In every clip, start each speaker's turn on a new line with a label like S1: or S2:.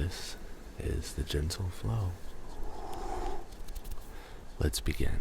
S1: This is the gentle flow. Let's begin.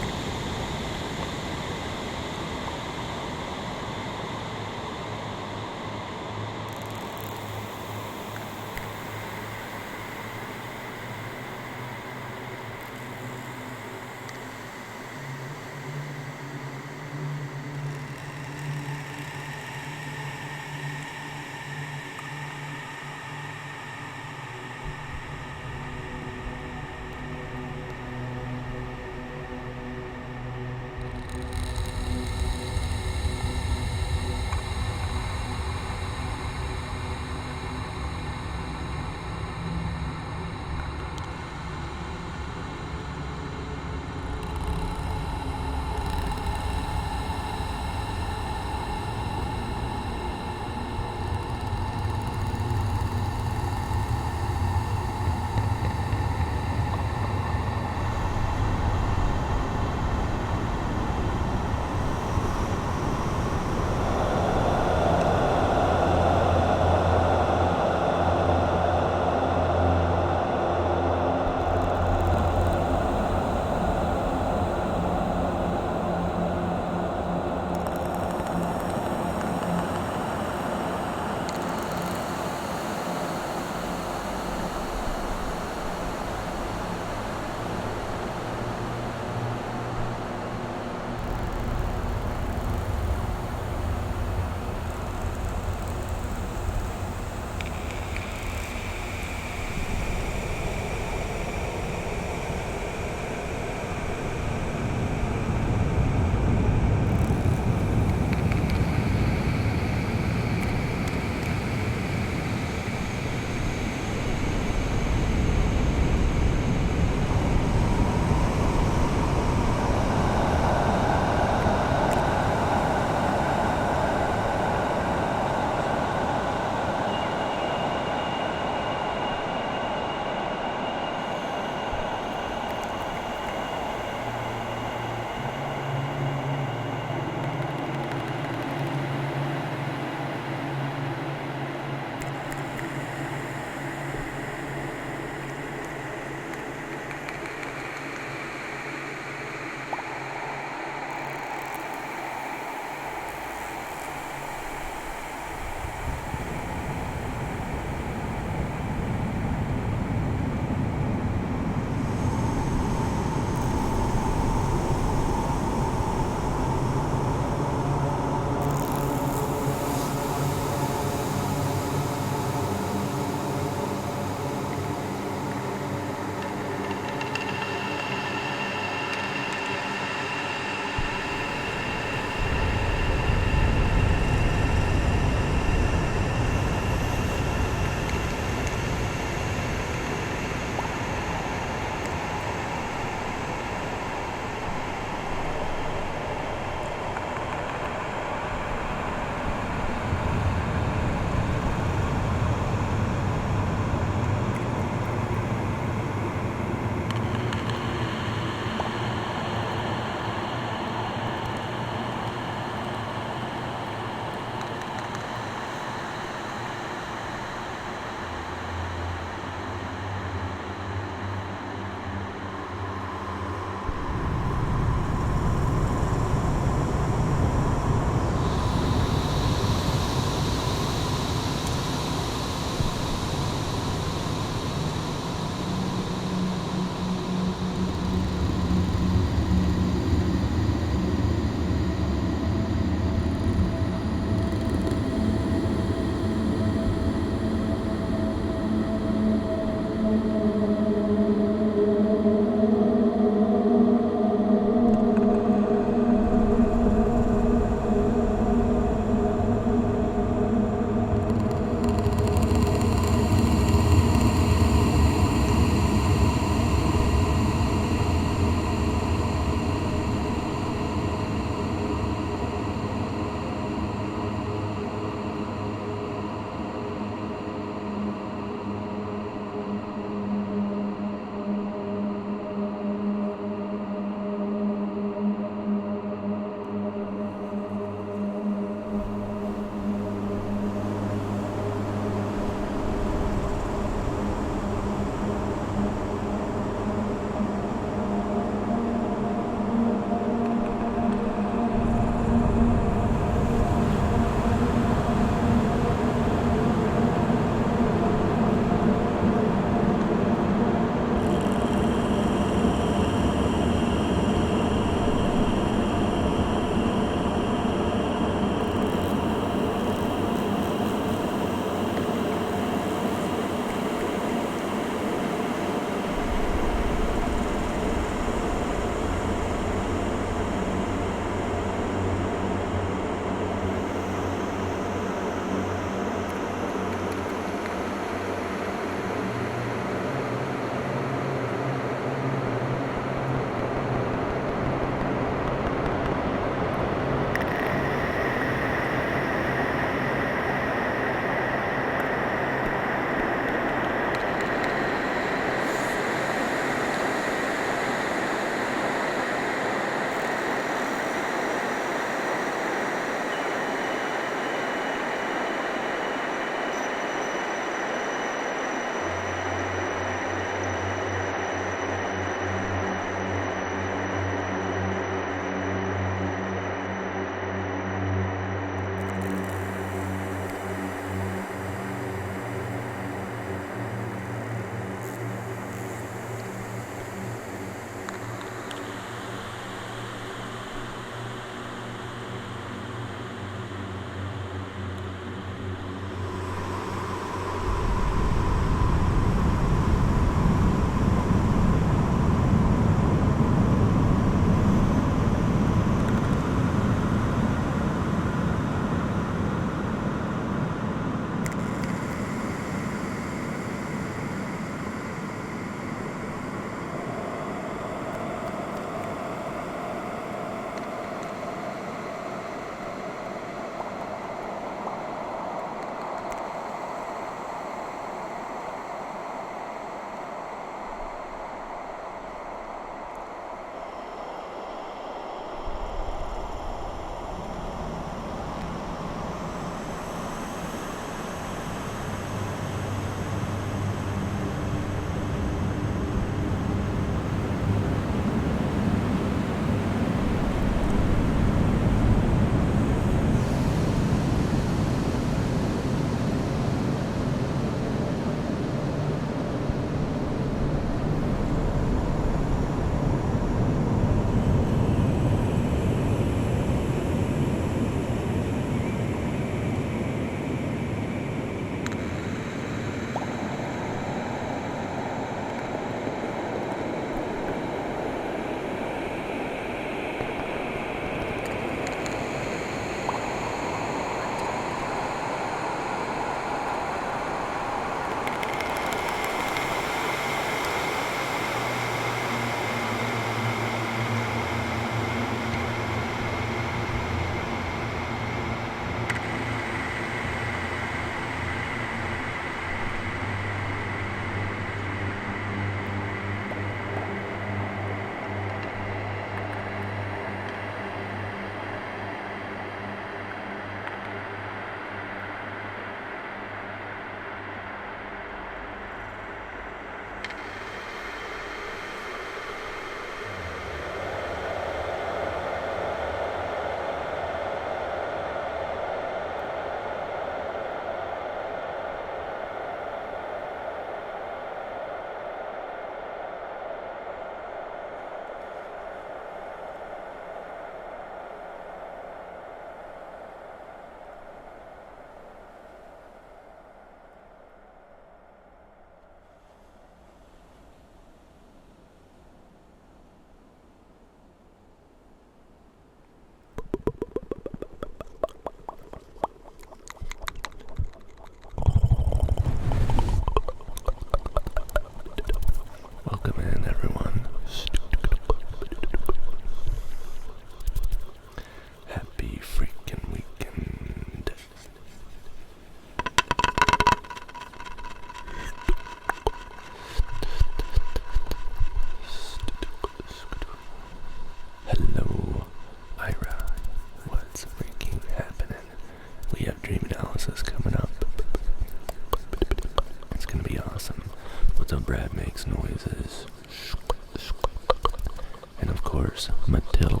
S1: course, Matilda.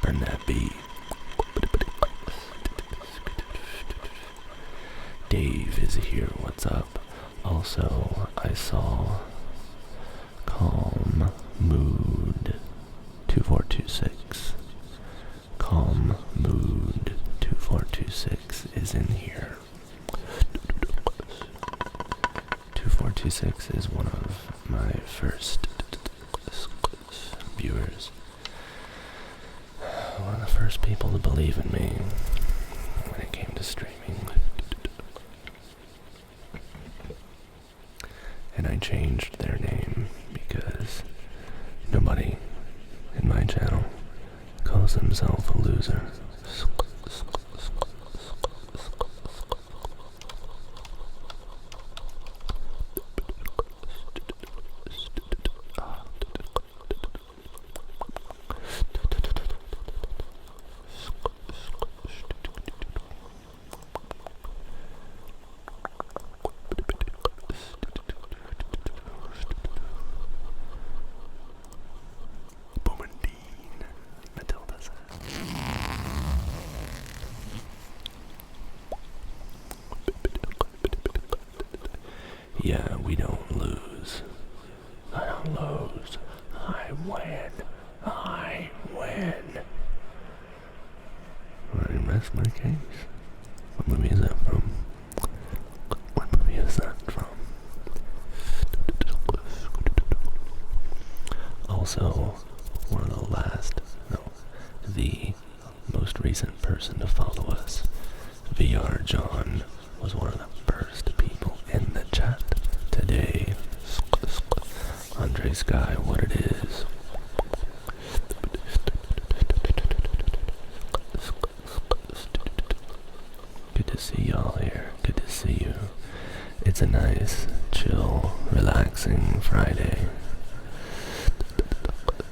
S1: Burn that beat. Dave is here, what's up? Also, I saw Calm Mood 2426. Calm Mood 2426 is in here. 2426 is one of my first viewers. One of the first people to believe in me when it came to streaming. And I changed their name because nobody in my channel calls himself a loser. Yeah, we don't lose. I don't lose. I win. I win. I rest my case. What movie is that from? What movie is that from? Also, one of the most recent person to follow us, VR John, was one of the first people in the chat today. Andre Sky, what it is. Good to see y'all here. Good to see you. It's a nice, chill, relaxing Friday.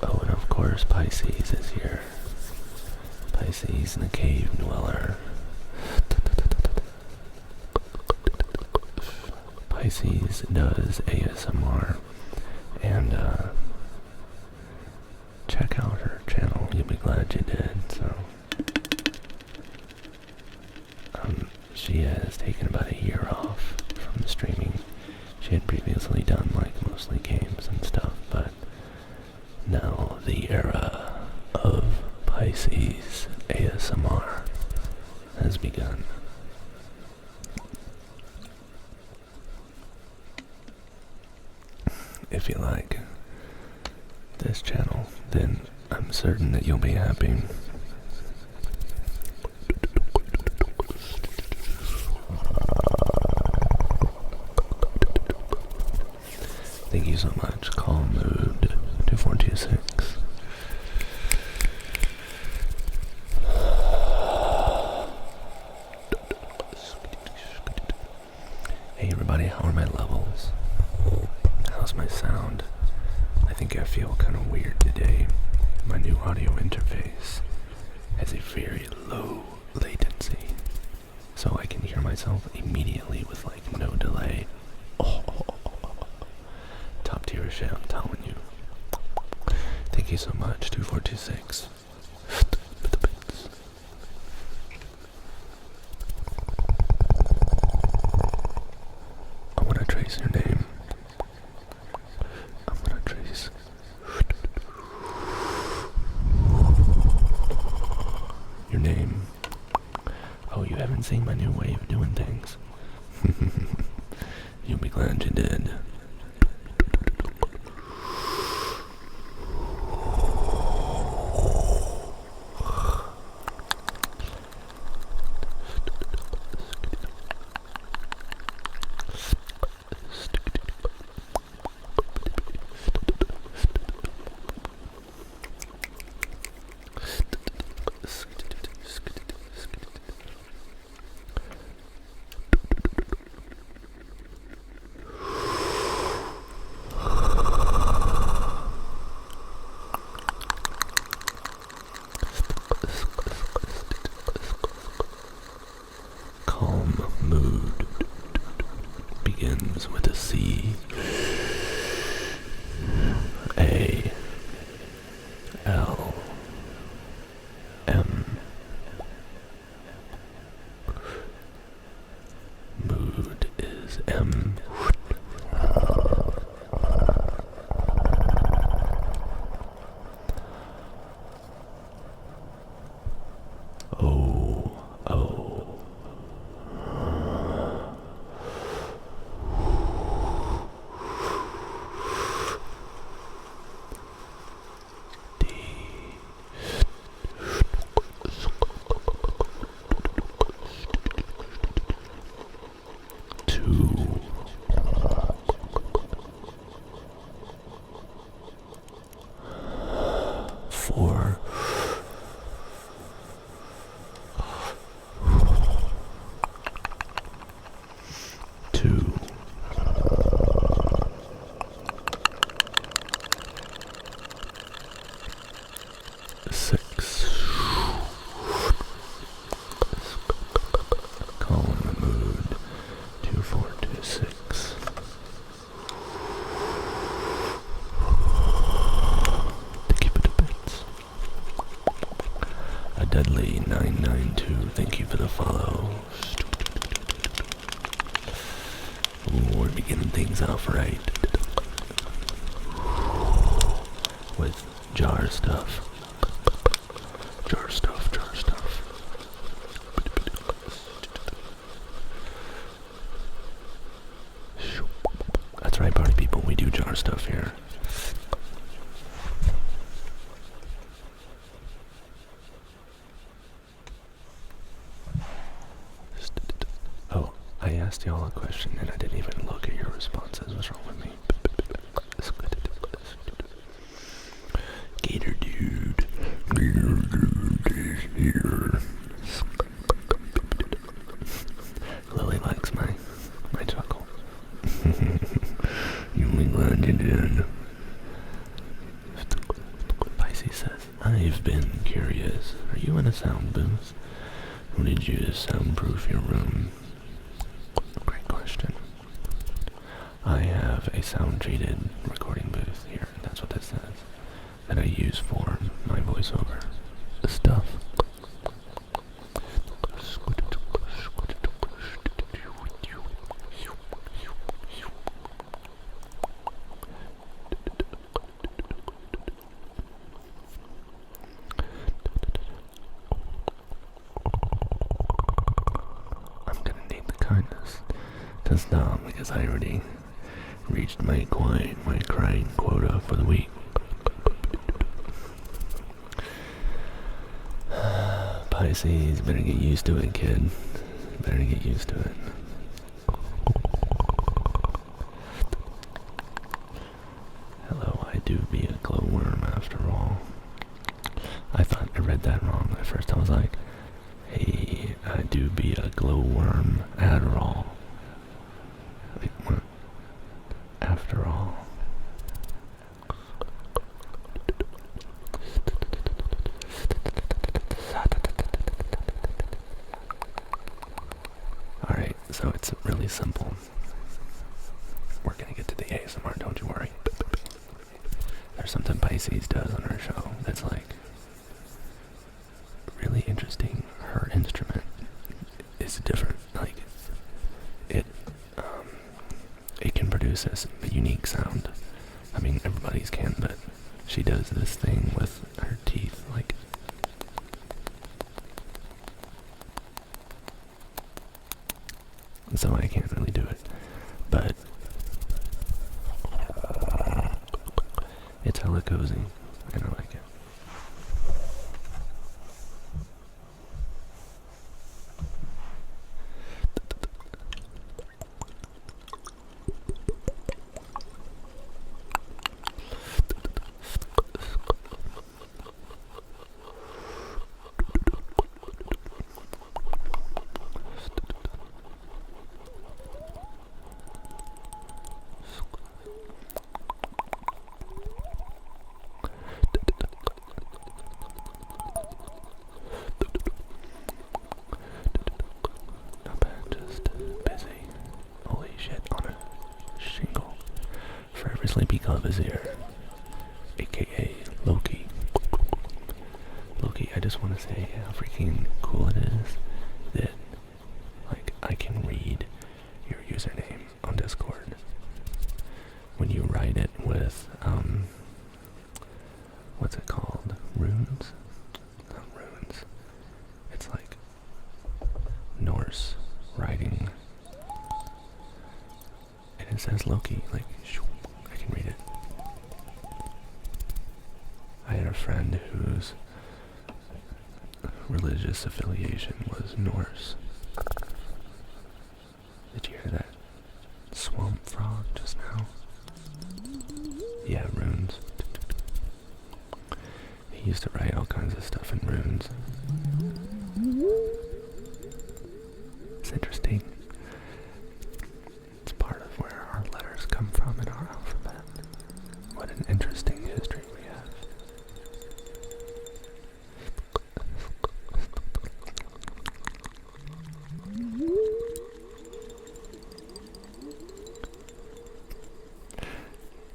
S1: Oh, and of course Pisces is here. Pisces, the cave dweller. Pisces does ASMR, and check out her channel. You'll be glad you did. So she has taken about a year off from streaming. She had previously done like mostly games and stuff, but now the era of Pisces ASMR has begun. If you like this channel, then I'm certain that you'll be happy. Thank you so much, Calm Mood 2426. Hey everybody, how are my levels? How's my sound? I think I feel kind of weird today. My new audio interface has a very low latency, so I can hear myself immediately with like no delay. Top tier shit, I'm telling you. Thank you so much, 2426. I want to trace your name. I'm gonna trace your name. Oh, you haven't seen my new way of doing things. You'll be glad you did. Mood begins with a C. A L M. Mood is M. O O. D. Two. Four. Two. Six. Calm the mood. 2426. To keep it a bit. A deadly 992. Thank you for the follow. Ooh, we're beginning things off right with jar stuff. Jar stuff, jar stuff. That's right, party people, we do jar stuff here. Oh, I asked y'all a question and I didn't even look at your responses. What's wrong with me? Gator dude. Gator dude is here. Lily likes my chuckle. You only glad you did. Pisces says, I've been curious. Are you in a sound booth? Or did you soundproof your room? Great question. I have a sound-treated recording booth here. That's what this says. That I use for my voiceover stuff. I'm gonna need the kindness to stop because I already reached my crying quota for the week. Pisces, better get used to it, kid. Better get used to it. Hello, I do be a glowworm after all. I thought I read that wrong. At first I was like, hey, I do be a glowworm Adderall. Like, what? After all. Alright, so it's really simple. We're gonna get to the ASMR, don't you worry. There's something Pisces does on her show that's like really interesting. Her instrument is different. Like it can produce this unique sound. I mean, everybody's can, but she does this thing with her teeth, like. So I can't really do it, but it's hella cozy, and I like it. Vizier, aka Loki. Loki, I just want to say how freaking cool it is that, like, I can read your username on Discord when you write it with, what's it called? Runes? Not runes. It's like Norse writing. And it says Loki, like, I can read it. I had a friend whose religious affiliation was Norse. Did you hear that swamp frog just now? Yeah, runes. He used to write all kinds of stuff in runes. It's interesting. It's part of where our letters come from in our alphabet. What an interesting history we have.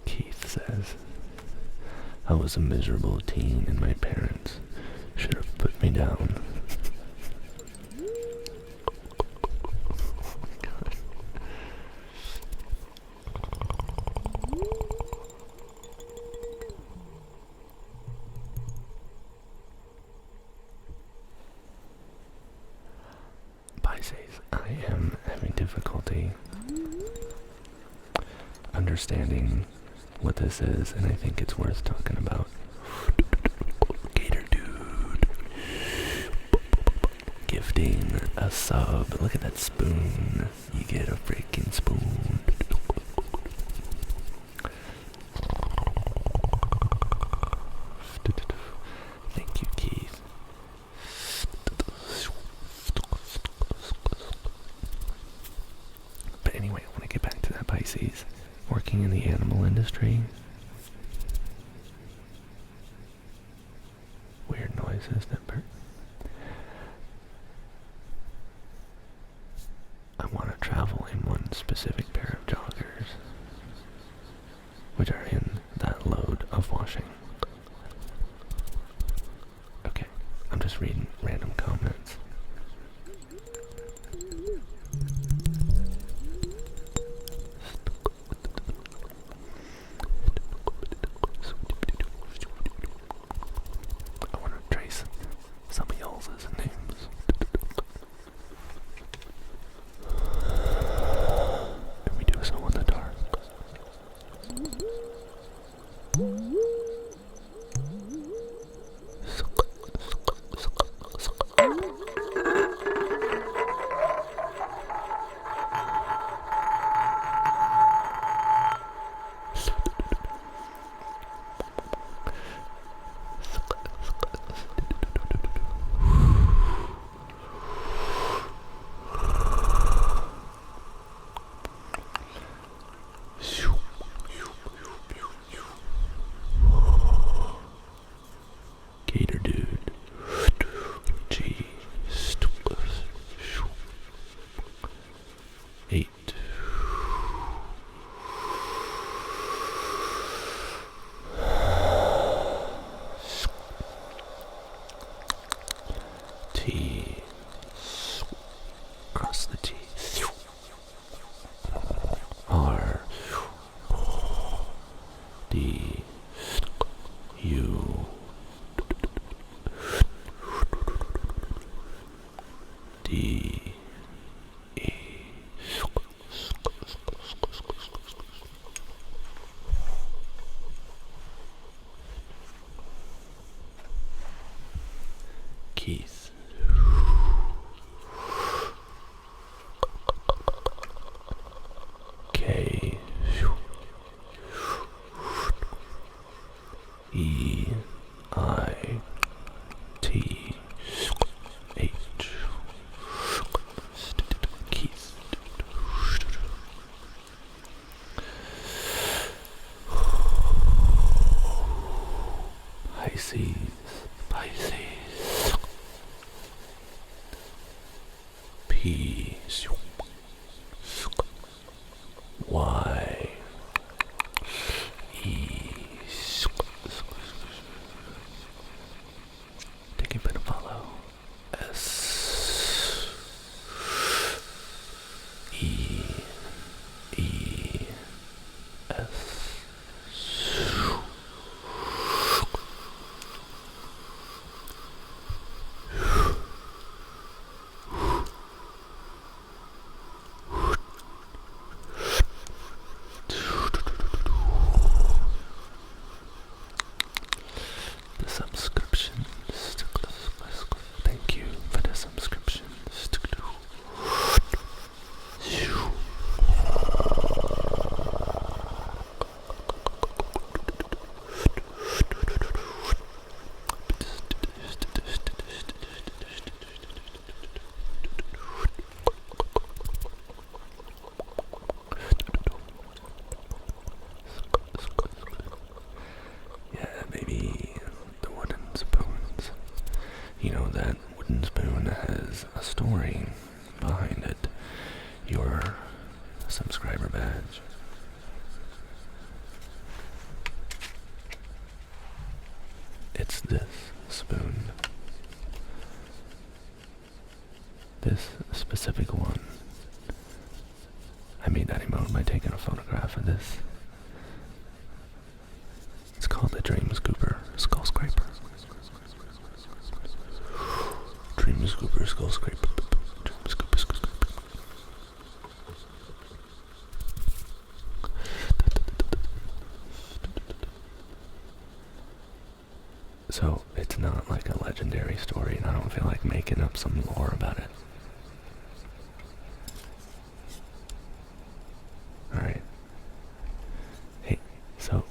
S1: Keith says, I was a miserable teen and my parents should have put me down. Pisces, I am having difficulty understanding what this is, and I think it's worth talking about. Gator Dude gifting a sub. Look at that spoon. You get a freaking spoon. Thank you, Keith. But anyway, I want to get back to that, Pisces. Working in the animal industry. Weird noises that I want to travel in one specific pair of joggers, which are in that load of washing. Okay, I'm just reading random comments. I want to trace some of y'all's names. And we do so in the dark. Gator Dude. G. 8. T. Cross the T. R. D. U. D. E. Keith. K. E. I. T. H. Keith. Pisces. Pisces. P. Y. E. behind it, your subscriber badge. It's this spoon. This specific one. I made that emote by taking a photograph of this. It's called the Dream Scooper Skull Scraper. Dream Scooper Skull Scraper. Dream Scooper Skull Scraper. So it's not like a legendary story, and I don't feel like making up some lore about it. Alright. Hey, so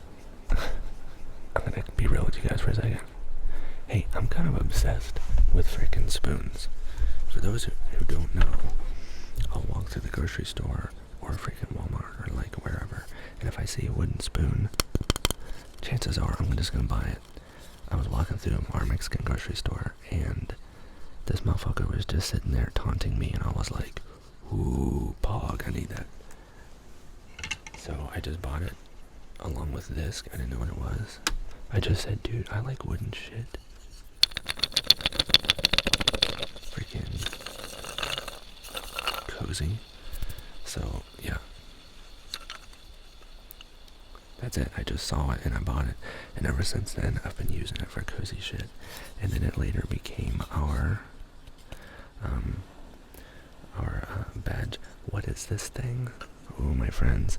S1: I'm gonna be real with you guys for a second. Hey, I'm kind of obsessed with freaking spoons. For those who don't know, I'll walk through the grocery store or freaking Walmart or like wherever, and if I see a wooden spoon, chances are I'm just gonna buy it. I was walking through our Mexican grocery store, and this motherfucker was just sitting there taunting me, and I was like, ooh, pog, I need that. So I just bought it along with this. I didn't know what it was. I just said, dude, I like wooden shit. Freaking cozy. So, yeah. That's it. I just saw it and I bought it. And ever since then, I've been using it for cozy shit. And then it later became our badge. What is this thing? Oh, my friends.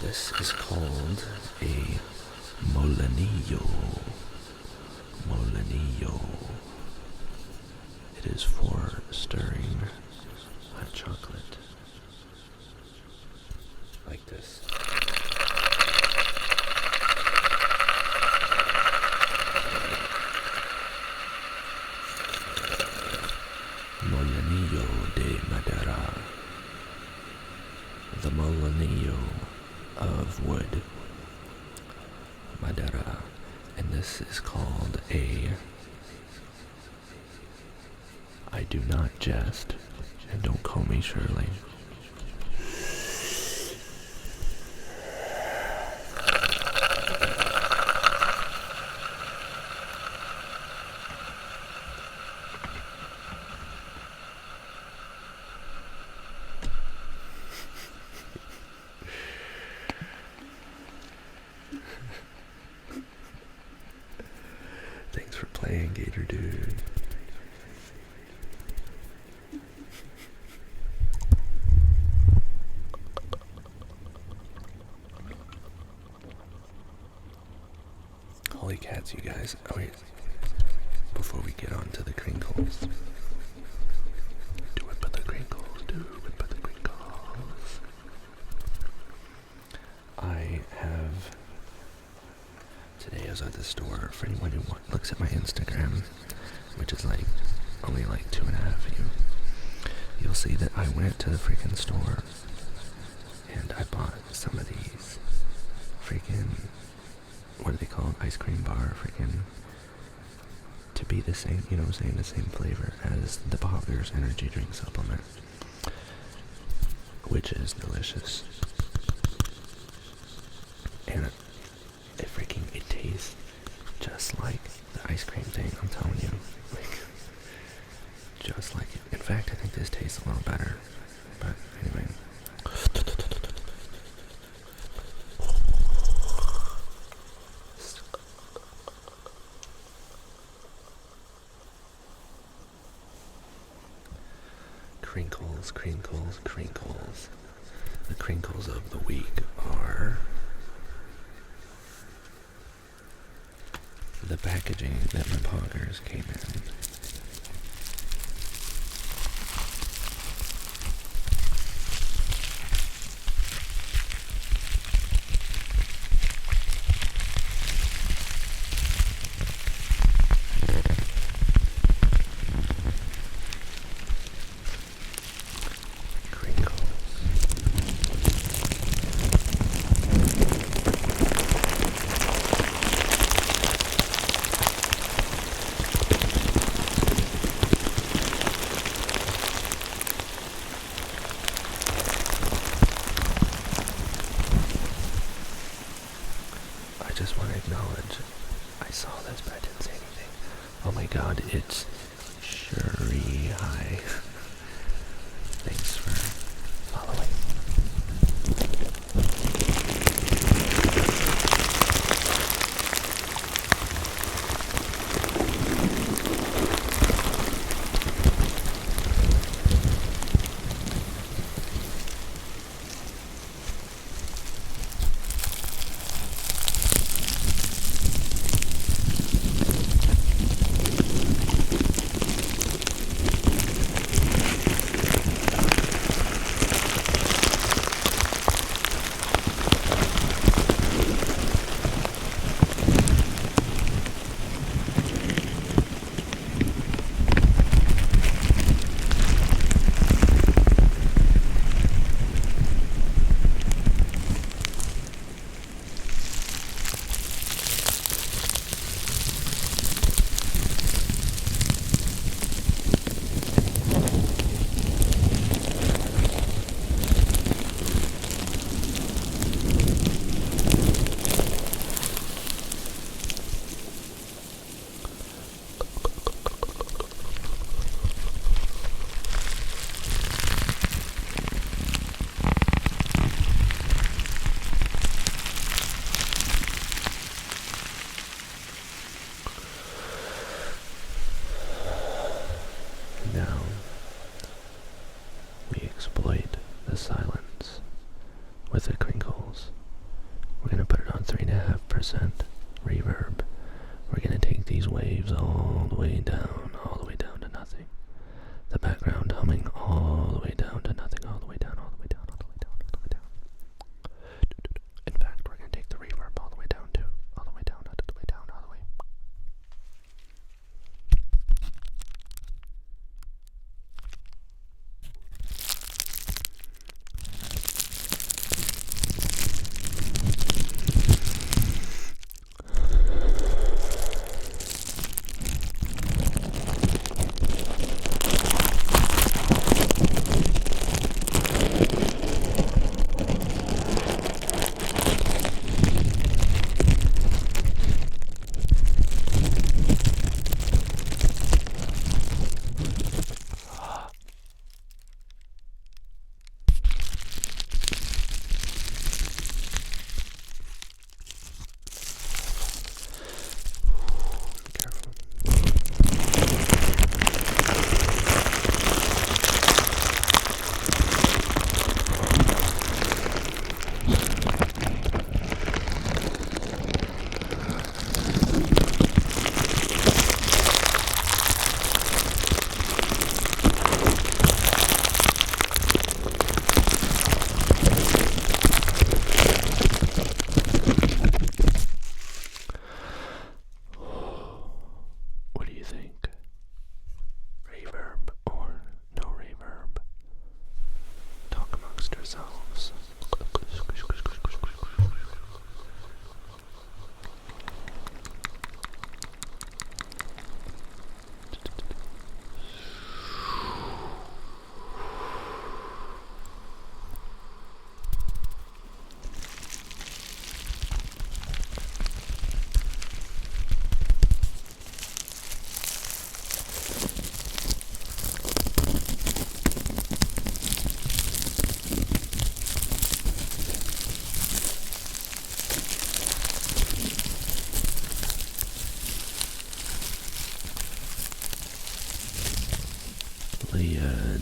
S1: This is called a molinillo. Molinillo. It is for stirring hot chocolate. Like this. Molinillo de Madera. The molinillo of wood. Madera. And this is called a... I do not jest. And don't call me Shirley. Thanks for playing, Gator Dude. Holy cats, you guys. Oh, wait. Before we get on to the crinkles. Do it for the crinkles. Do it for the crinkles. I have... Today I was at the store. For anyone who looks at my Instagram, which is like only like 2.5 of you, you'll see that I went to the freaking store and I bought some of these freaking, what are they called? Ice cream bar freaking, to be the same, you know what I'm saying, the same flavor as the Poggers energy drink supplement, which is delicious. And it tastes just like the ice cream thing, I'm telling you. Like, just like it. In fact, I think this tastes a little better. But anyway. Crinkles, crinkles, crinkles. The crinkles of the week are the packaging that my Poggers came in. god, it's Shuri. Hi. Thanks for following. Now, we exploit the silence with the crinkles. We're going to put it on 3.5% reverb. We're going to take these waves all the way down to nothing. The background humming all the way down to nothing, all the way down, all the way down, all the way down, all the way down. In fact, we're going to take the reverb all the way down too. All the way down, all the way down, all the way.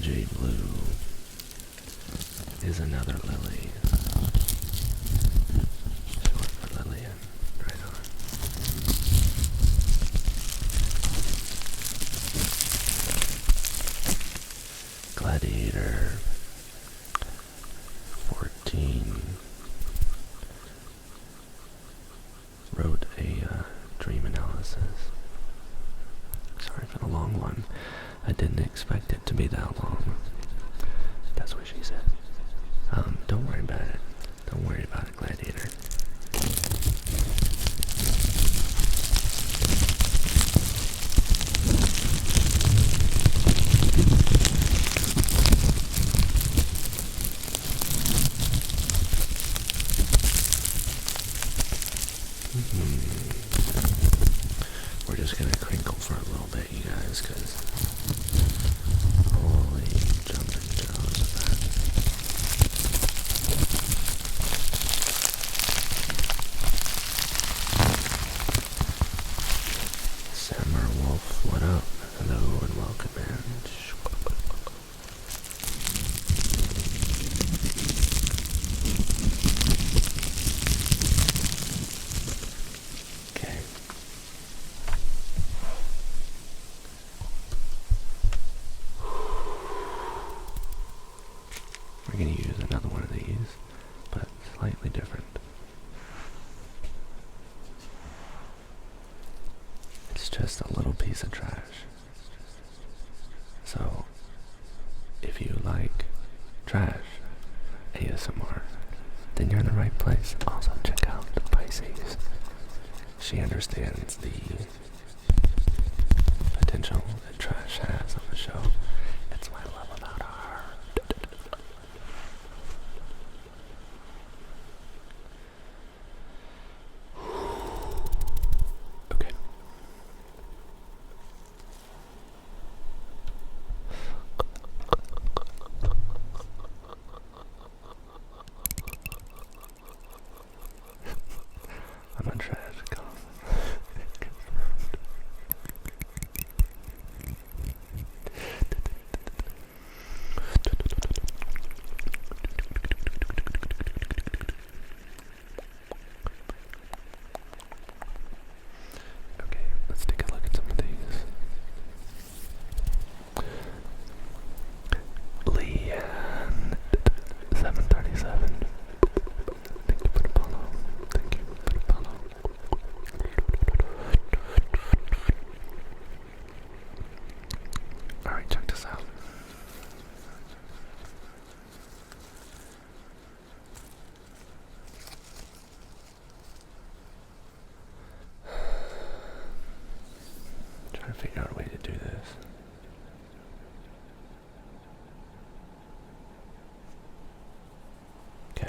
S1: Jade Blue is another lily. Short for Lillian. Right on. Gladiator 14 wrote a dream analysis. Sorry for the long one. I didn't expect it to be that long. That's what she said. Don't worry about it. Don't worry about it, Gladiator. We're just gonna crinkle for a little bit going to use another one of these, but slightly different. It's just a little piece of trash. So, if you like trash ASMR, then you're in the right place. Also, check out Pisces. She understands the potential that trash has on the show. That's what I love about her. Okay. I'm a trash con. Okay, let's take a look at some of these. Leanne 737. Thank you for the follow. Thank you for the follow. Alright, check this out. Trying to figure out a way to do this. Okay.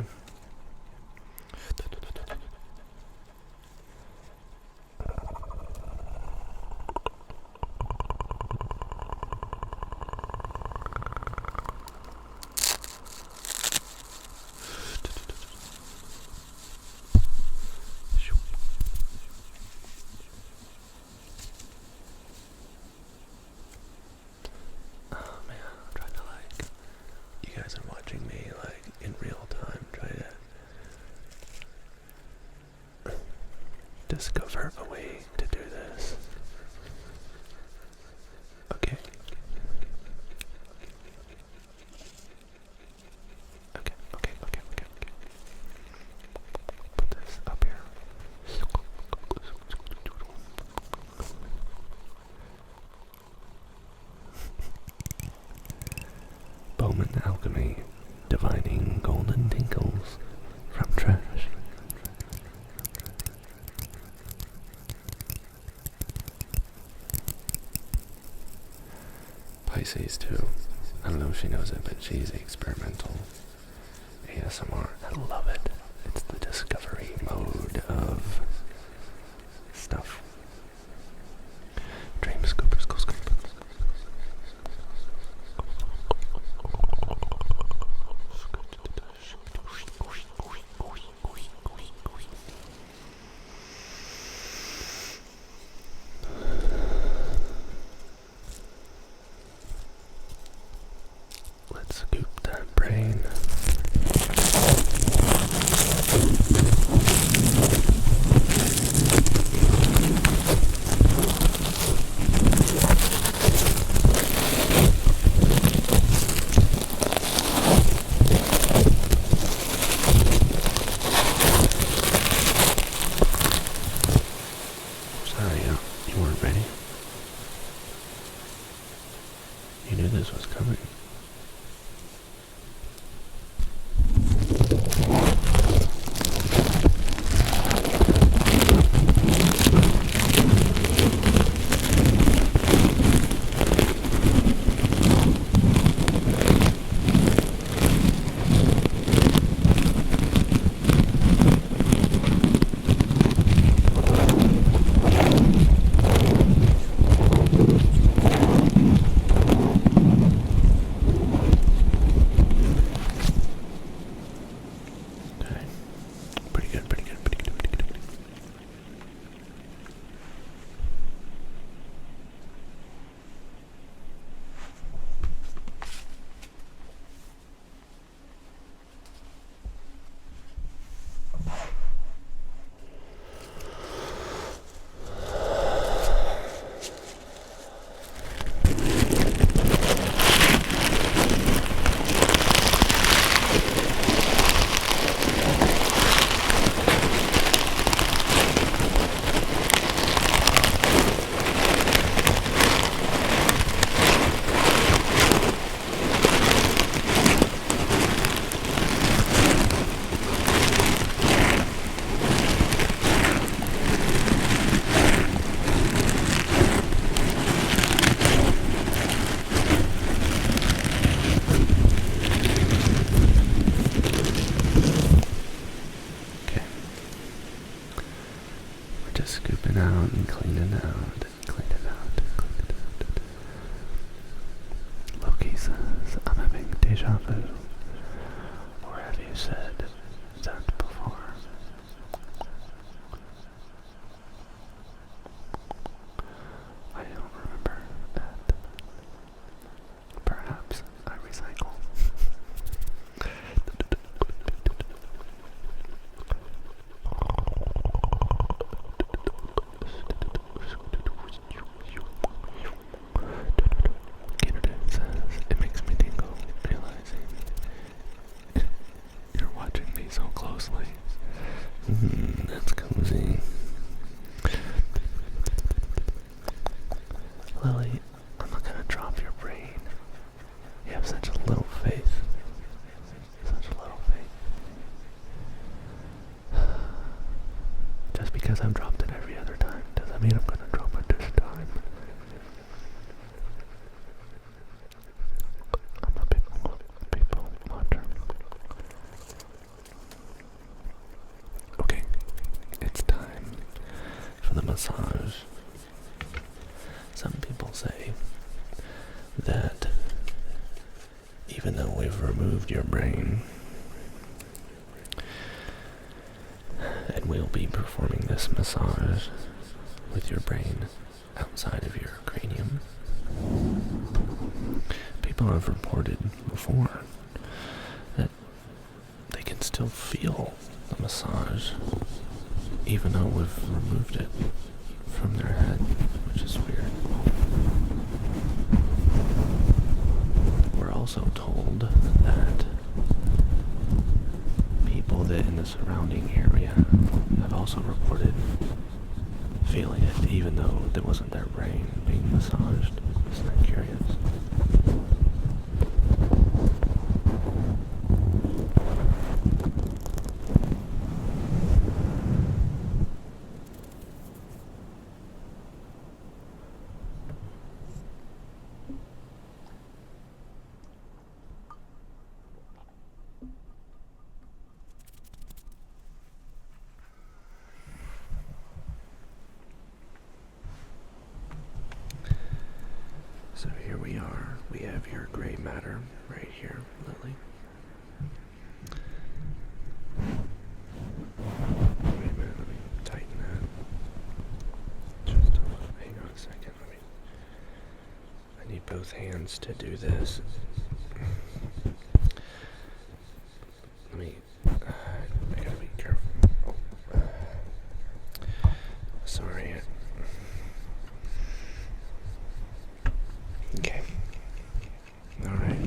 S1: Oh man, I'm trying to you guys are watching me in real time, try to discover a way to do this. Okay. Okay. Put this up here. Bowman Alchemy, divining golden tinkles from trash. Pisces too. I don't know if she knows it, but she's experimental ASMR. I love it. It's the discovery mode of stuff. Dream scoop, scoop, scoop. Let's scoop that brain. Sorry, you weren't ready. You knew this was coming. deja vu? Or have you said that before? I don't remember that. Perhaps I recycle. Kennedy says, it makes me tingle realizing you're watching me so closely. That's cozy. Lily, I'm not gonna drop your brain. You have such a little faith. Such a little faith. Just because I've dropped it every other time doesn't mean I'm gonna drop it this time. I'm a people watcher. Okay, it's time for the massage. Some people say that even though we've removed your brain, and we'll be performing this massage with your brain outside of your cranium, people have reported before that they can still feel the massage even though we've removed it from their head, which is weird. We're also told that people that in the surrounding area have also reported feeling it, even though it wasn't their brain being massaged. Isn't that curious? So here we are. We have your gray matter right here, Lily. Wait a minute, let me tighten that. Just hang on a second. I need both hands to do this. I gotta be careful. Sorry. Okay. Alright.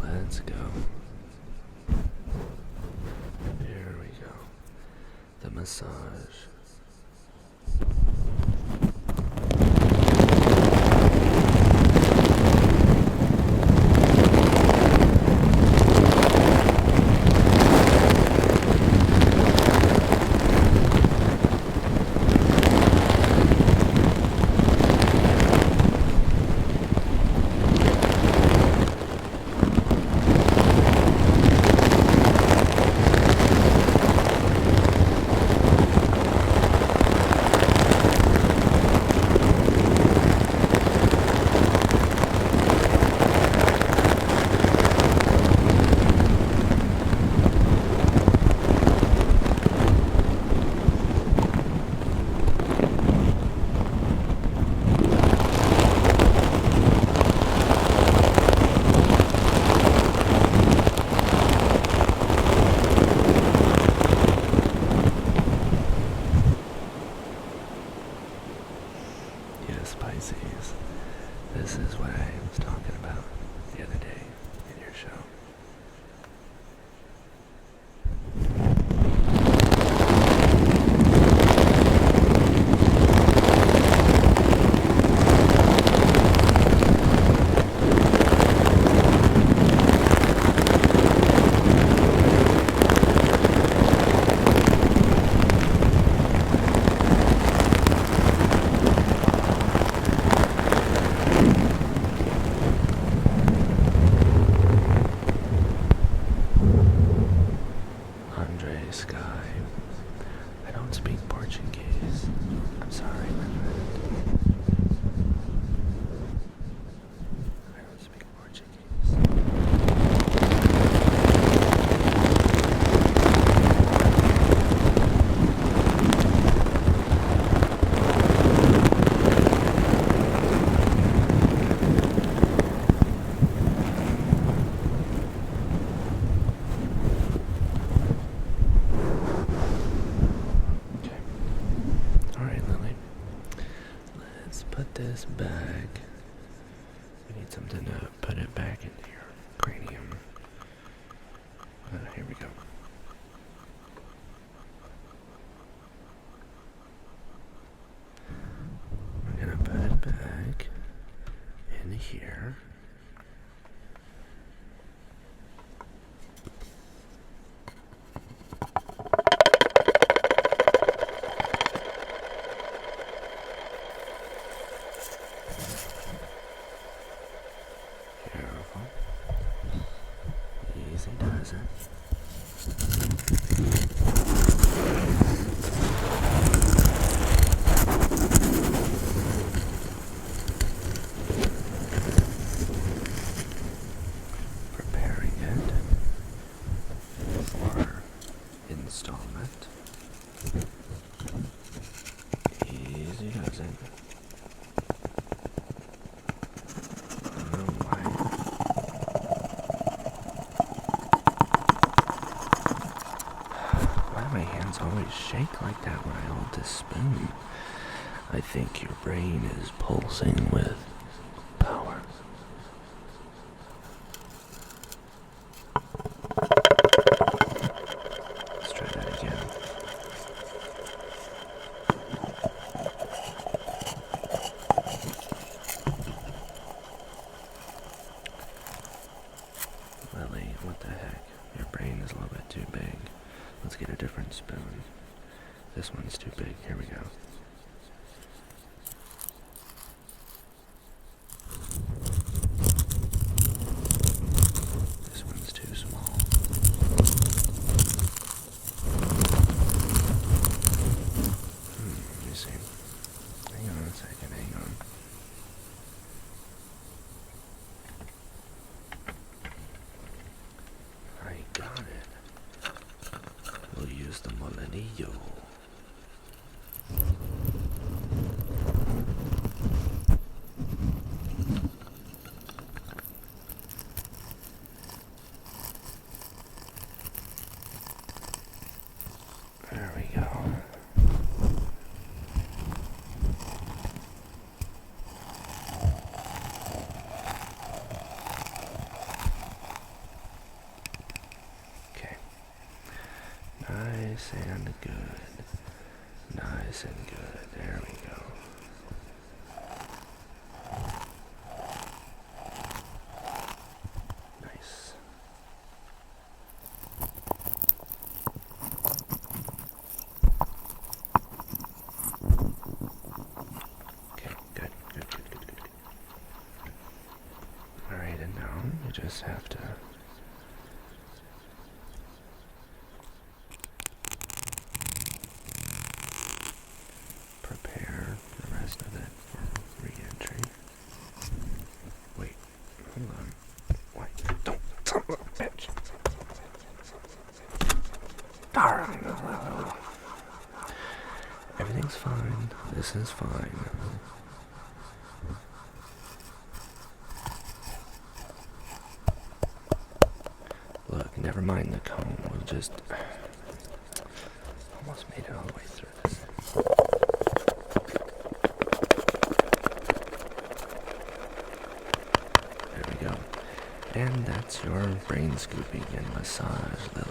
S1: Let's go. There we go. The massage. Yes, Pisces. This is what I was talking about the other day in your show. put this back. We need something to put it back into your cranium. Here we go. We're gonna put it back in here. Careful. Easy does it. Preparing it for installment. Easy does it. Why do my hands always shake like that when I hold this spoon? I think your brain is pulsing with power. Let's try that again. Lily, what the heck? Your brain is a little bit too big. Let's get a different spoon. This one's too big. Here we go. This one's too small. Let me see. Hang on a second, hang on. I got it. We'll use the molenillo. There we go. Okay. Nice and good. Nice and good. There we go. Nice. Okay, good. Alright, and now you just have to prepare the rest of it for re-entry. Wait, hold on. Wait, don't, son of a bitch. Darn. Everything's fine. This is fine. Look, never mind the cone. We'll just almost made it all the way through this. There we go. And that's your brain scooping and massage, Lily.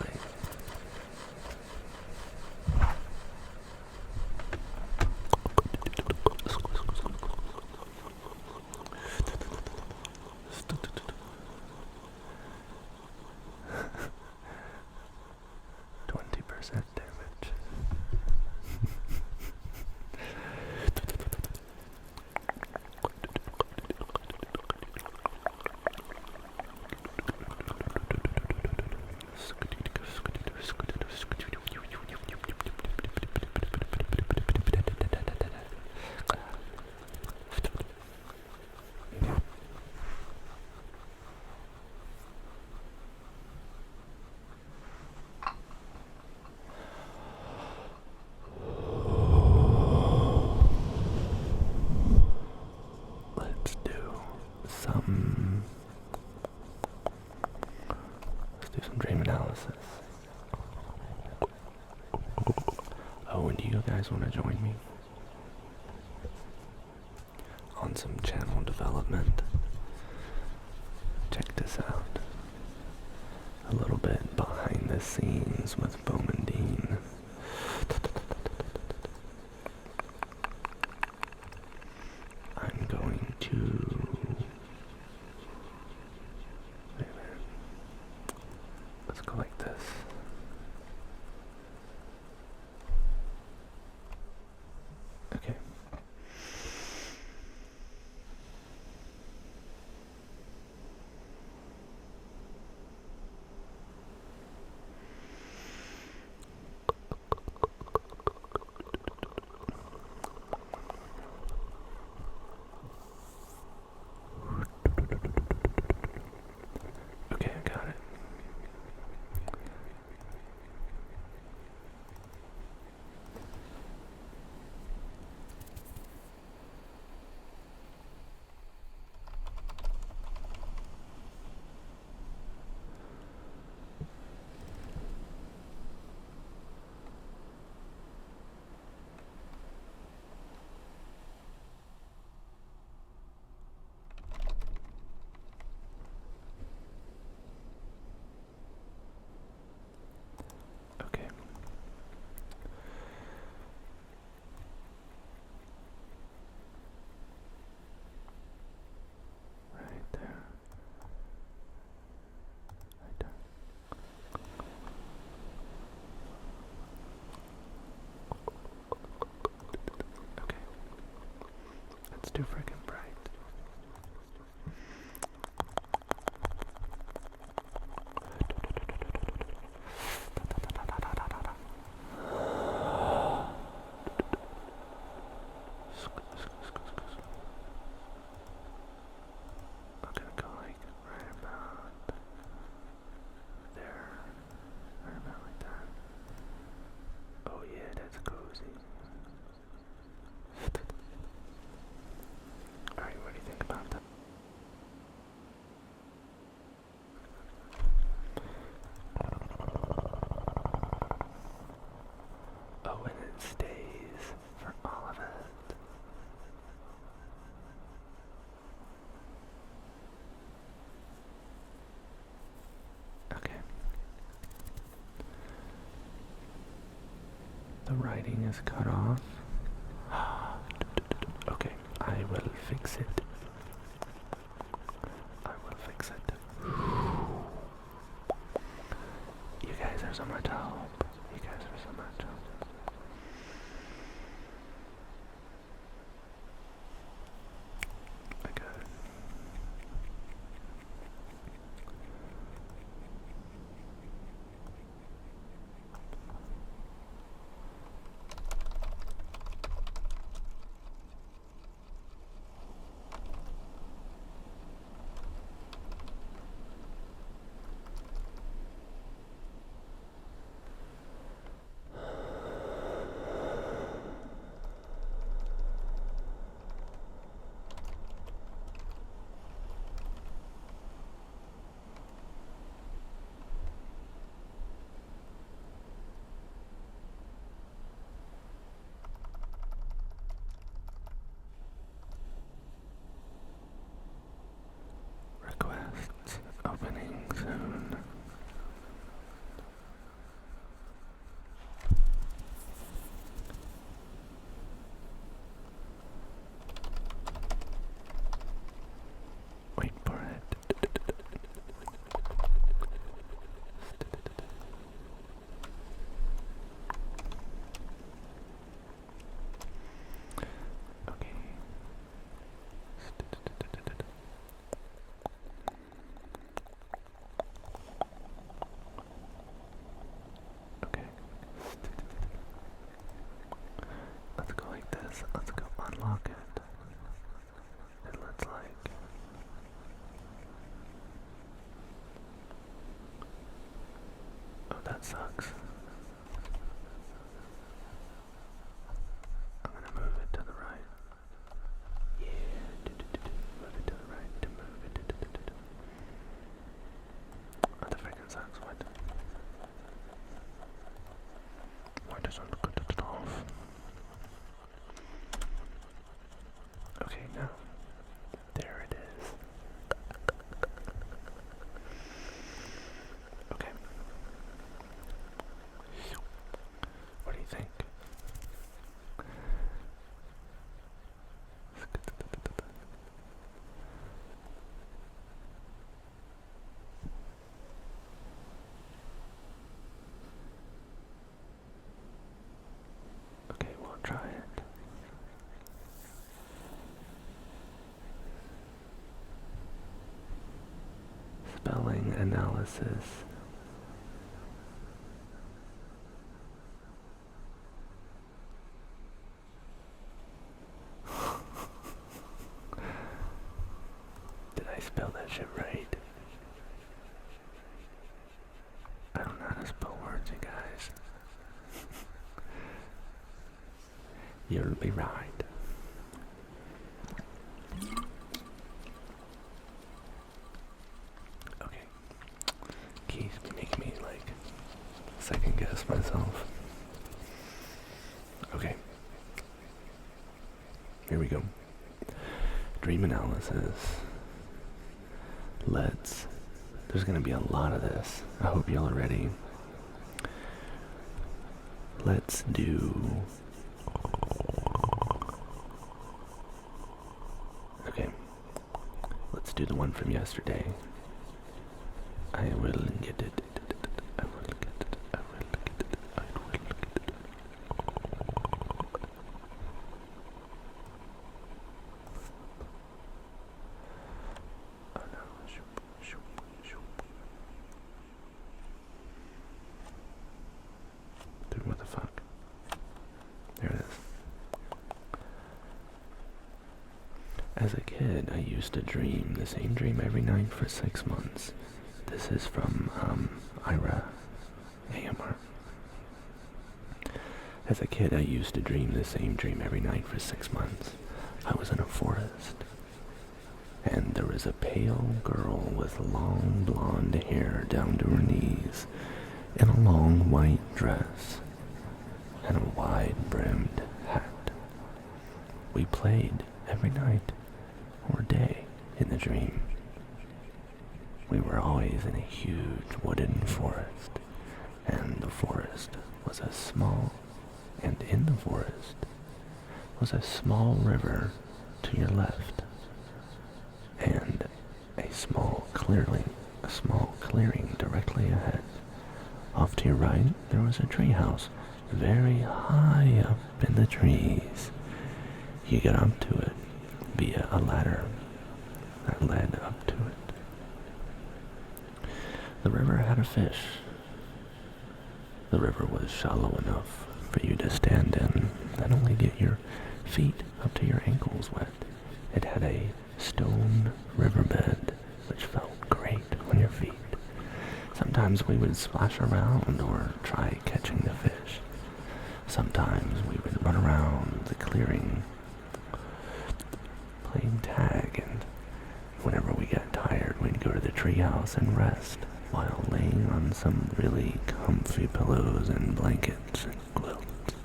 S1: Damage. Dream analysis. Oh, and do you guys want to join me? on some channel development. Check this out. A little bit behind the scenes with Bowman Dean. I'm going to... Wait a minute. Let's go like this. Okay. Okay, I got it. Okay. Right there. Right there. Okay. That's too freaking bright. I'm gonna go like right about there. Right about like that. Oh yeah, that's cozy. Alright, what do you think about that? Oh, and it stays for all of it. Okay. The writing is cut off. Okay, I will fix it. I will fix it. You guys are so much help. You guys are so much help. I got it. spelling analysis. Did I spell that shit right? I don't know how to spell words, you guys. You'll be right. Okay. Keys make me like second guess myself. Okay. Here we go. Dream analysis. There's gonna be a lot of this. I hope y'all are ready. Let's do... Okay. Let's do the one from yesterday. I will get it. I will get it. I will get it. I will get it. Oh no. Dude, what the fuck? There it is. As a kid, I used to dream the same dream every night for 6 months. This is from Ira AMR. As a kid, I used to dream the same dream every night for 6 months. I was in a forest, and there was a pale girl with long blonde hair down to her knees, in a long white dress, and a wide-brimmed hat. We played every night or day in the dream. We were always in a huge wooden forest, and the forest was a small, and in the forest was a small river to your left, and a small clearing directly ahead. Off to your right, there was a treehouse, very high up in the trees. You got up to it via a ladder that led up to it. The river had a fish. The river was shallow enough for you to stand in and only get your feet up to your ankles wet. It had a stone riverbed which felt great on your feet. Sometimes we would splash around or try catching the fish. Sometimes we would run around the clearing playing tag, and whenever we got tired, we'd go to the treehouse and rest while laying on some really comfy pillows and blankets and quilts.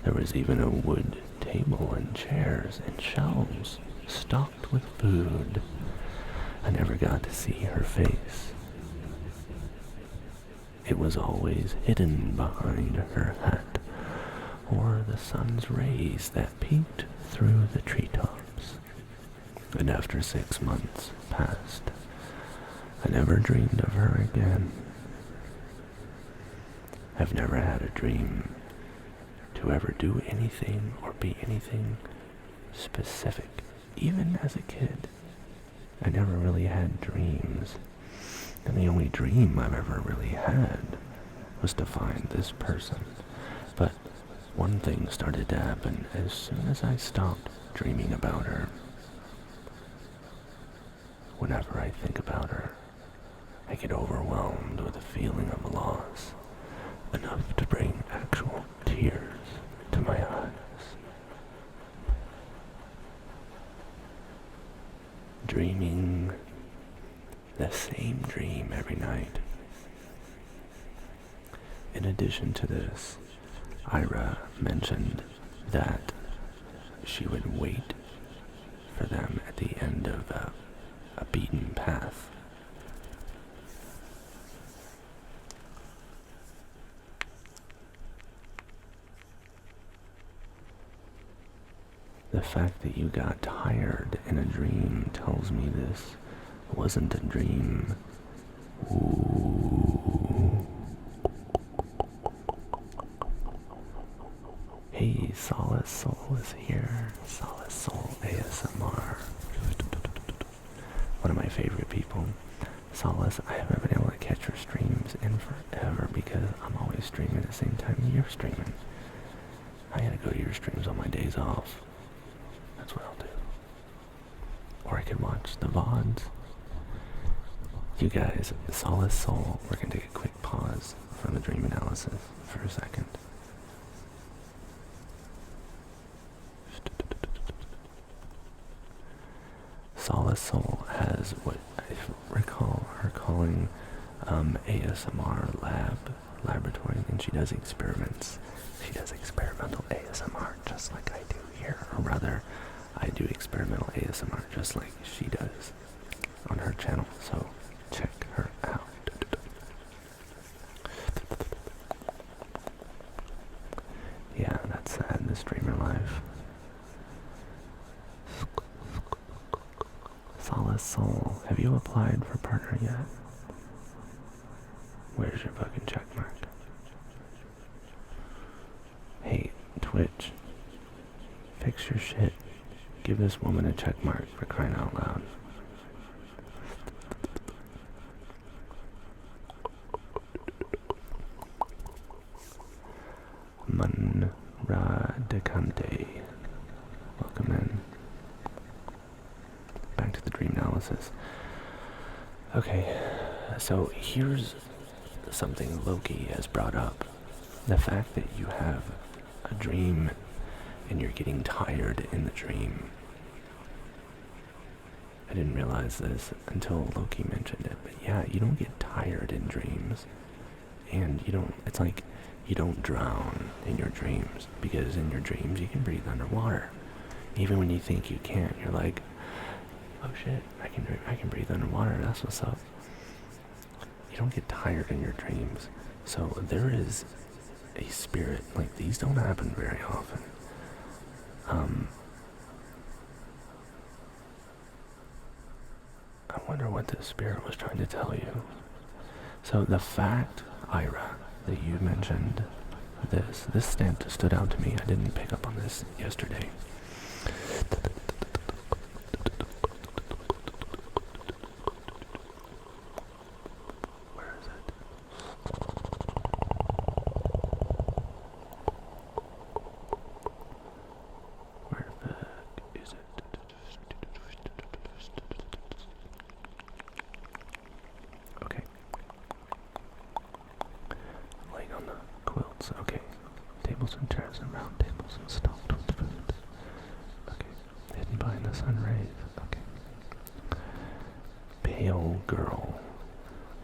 S1: There was even a wood table and chairs and shelves stocked with food. I never got to see her face. It was always hidden behind her hat or the sun's rays that peeked through the treetops. And after 6 months passed, I never dreamed of her again. I've never had a dream to ever do anything or be anything specific. Even as a kid, I never really had dreams. And the only dream I've ever really had was to find this person. But one thing started to happen as soon as I stopped dreaming about her. Whenever I think about her, I get overwhelmed with a feeling of loss, enough to bring actual tears to my eyes. Dreaming the same dream every night. In addition to this, Ira mentioned that she would wait for them at the end of a beaten path. The fact that you got tired in a dream tells me this wasn't a dream. Ooh. Hey, Solace Soul is here. Solace Soul ASMR. one of my favorite people. Solace, I haven't been able to catch your streams in forever because I'm always streaming at the same time you're streaming. I gotta go to your streams on my days off. That's what I'll do. Or I could watch the VODs. You guys, Solace Soul, we're gonna take a quick pause from the dream analysis for a second. Solace Soul has what I recall her calling ASMR laboratory, and she does experiments. She does experimental ASMR just like I do here, or rather, I do experimental ASMR just like she does on her channel, so check her out. Yeah, that's sad, the streamer life. Solace Soul, have you applied for partner yet? Where's your fucking check mark? Hey, Twitch, fix your shit. Give this woman a check mark for crying out loud. Manradicante, welcome in. Back to the dream analysis. Okay, so here's something Loki has brought up. The fact that you have a dream and you're getting tired in the dream. I didn't realize this until Loki mentioned it, but yeah, you don't get tired in dreams. And it's like you don't drown in your dreams, because in your dreams you can breathe underwater. Even when you think you can't, you're like, oh shit, I can breathe underwater, that's what's up. You don't get tired in your dreams. So there is a spirit, like these don't happen very often. I wonder what the spirit was trying to tell you. So the fact, Ira, that you mentioned this stood out to me. I didn't pick up on this yesterday. Where is it? Where the fuck is it? Okay. Laying on the quilts. Okay. Tables and chairs and round tables and stocked with food. Okay. Hidden behind the sun rays. Okay. Pale girl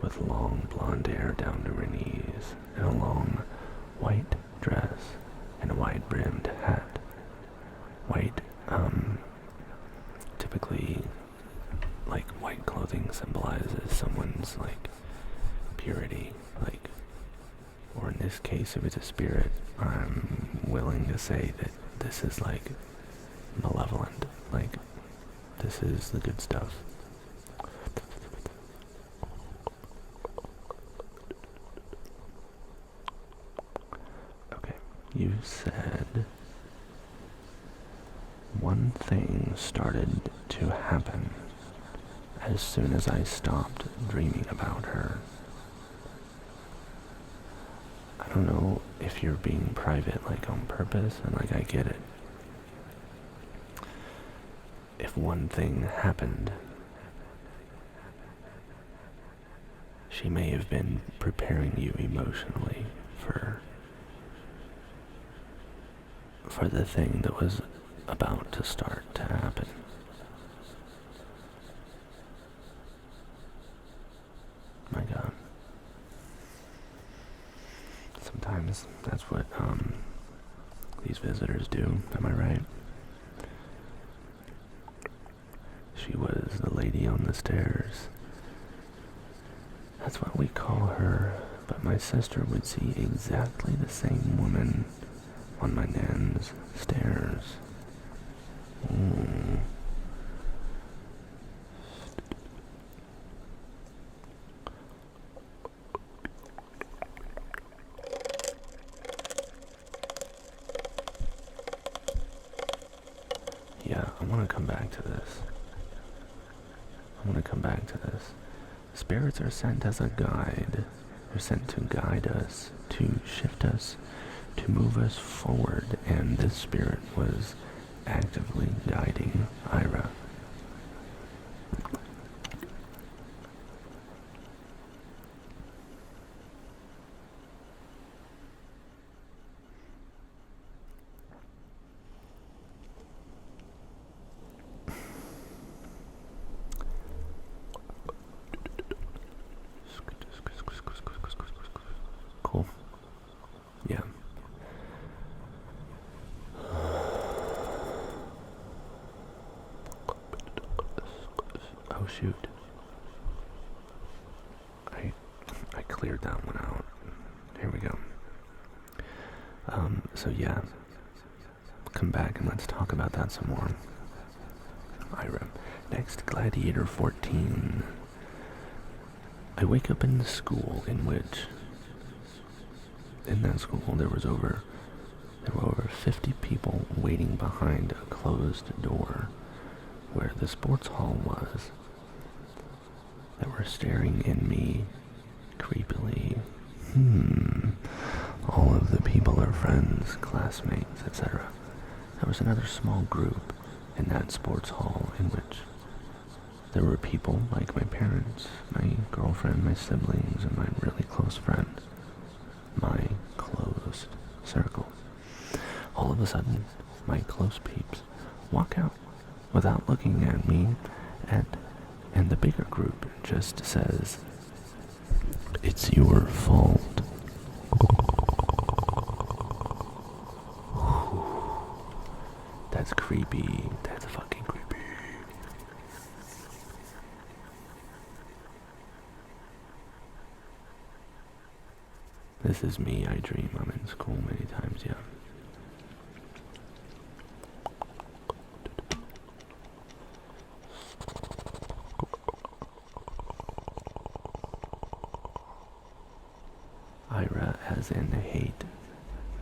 S1: with long blonde hair down to her knees and a long white dress and a wide-brimmed hat. White, typically, like, white clothing symbolizes someone's, like, purity, like, or in this case, if it's a spirit, I'm willing to say that this is, like, malevolent, like, this is the good stuff. Okay, you said one thing started to happen as soon as I stopped dreaming about her. I don't know if you're being private, like on purpose, and like I get it. If one thing happened, she may have been preparing you emotionally for the thing that was about to start to happen. My God. Sometimes that's what these visitors do, am I right? She was the lady on the stairs. That's what we call her, but my sister would see exactly the same woman on my nan's stairs. Ooh. Yeah, I want to come back to this. I want to come back to this. Spirits are sent as a guide. They're sent to guide us, to shift us, to move us forward, and this spirit was actively guiding Ira. Cool. Yeah. Oh shoot. I cleared that one out. Here we go. So yeah. Come back and let's talk about that some more. Ira. Next, Gladiator 14. I wake up in the school in which, in that school, there were over 50 people waiting behind a closed door where the sports hall was, that were staring in me creepily. All of the people are friends, classmates, etc. There was another small group in that sports hall in which there were people like my parents, my girlfriend, my siblings, and my really close friend. My closed circle. All of a sudden, my close peeps walk out without looking at me, and the bigger group just says, "It's your fault." That's creepy. That's fucking creepy. This is me. I dream I'm in school many times, yeah. Ira as in hate.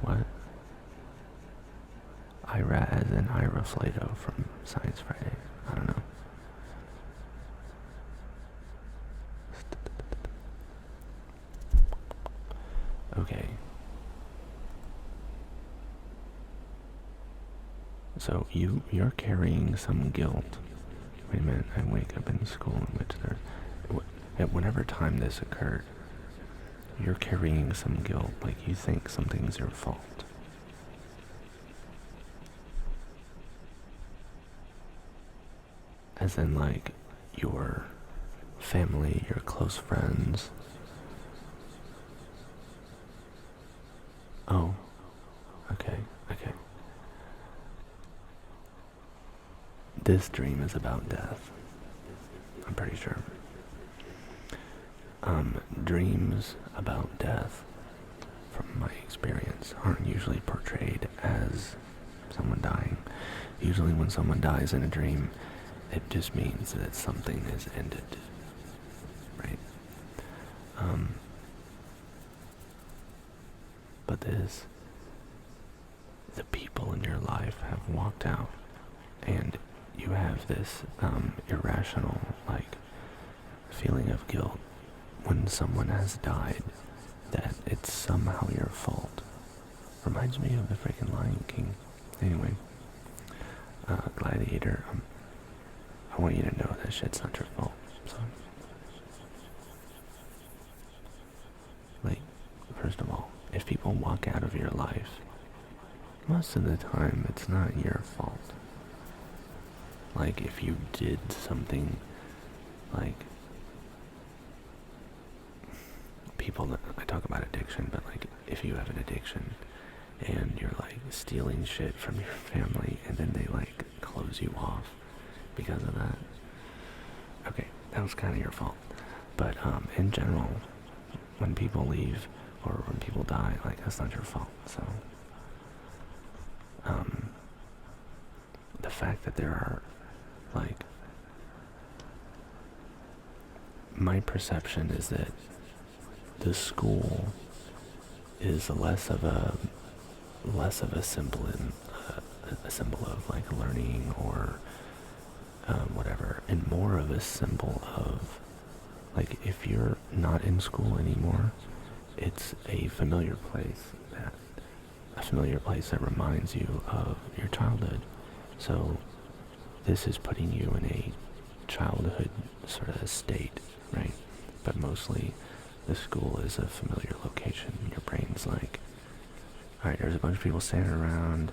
S1: What? Ira as in Ira Flato from Science Friday. I don't know. Okay. So you're carrying some guilt. Wait a minute, I wake up in school in which at whatever time this occurred, you're carrying some guilt, like you think something's your fault. As in like your family, your close friends. Oh, okay. This dream is about death. I'm pretty sure. Dreams about death, from my experience, aren't usually portrayed as someone dying. Usually when someone dies in a dream, it just means that something is ended, right? But the people in your life have walked out, and you have this irrational, like, feeling of guilt when someone has died, that it's somehow your fault. Reminds me of the freaking Lion King. Anyway, Gladiator, I want you to know that shit's not your fault, so. Like, first of all, if people walk out of your life, most of the time it's not your fault. Like, if you did something, like, people, I talk about addiction, but like, if you have an addiction and you're like stealing shit from your family and then they like close you off because of that, okay, that was kind of your fault. But in general, when people leave or when people die, like, that's not your fault. So the fact that there are, like, my perception is that the school is less of a symbol of like learning or whatever, and more of a symbol of, like, if you're not in school anymore, it's a familiar place that reminds you of your childhood. So this is putting you in a childhood sort of state, right? But mostly the school is a familiar location. Your brain's like, alright, there's a bunch of people standing around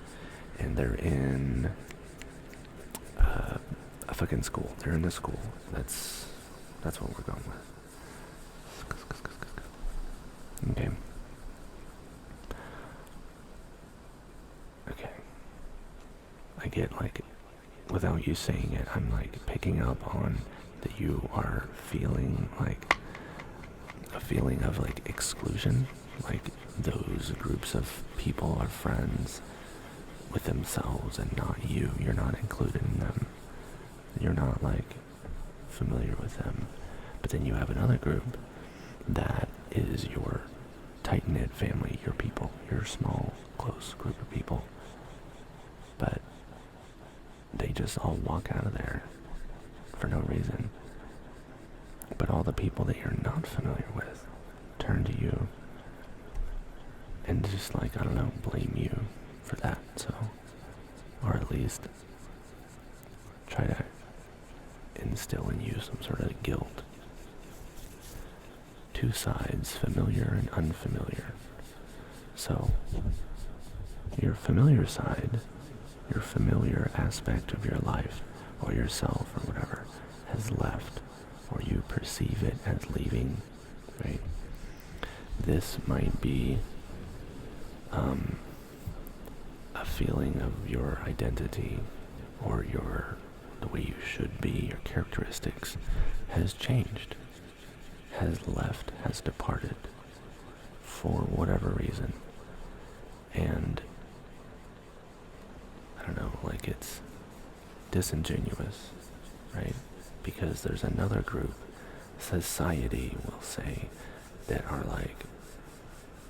S1: and they're in a fucking school. They're in the school. That's what we're going with. Okay. Okay. I get, like, without you saying it, I'm like picking up on that you are feeling like a feeling of like exclusion, like those groups of people are friends with themselves and not you. You're not included in them. You're not like familiar with them. But then you have another group that is your tight-knit family, your people, your small, close group of people. But they just all walk out of there for no reason. But all the people that you're not familiar with turn to you and just, like, I don't know, blame you for that. So, or at least try to instill in you some sort of guilt. Two sides, familiar and unfamiliar. So, your familiar side, your familiar aspect of your life or yourself or whatever has left, or you perceive it as leaving, right? This might be a feeling of your identity or the way you should be, your characteristics has changed, has left, has departed for whatever reason. And I don't know, like, it's disingenuous, right? Because there's another group, society will say, that are like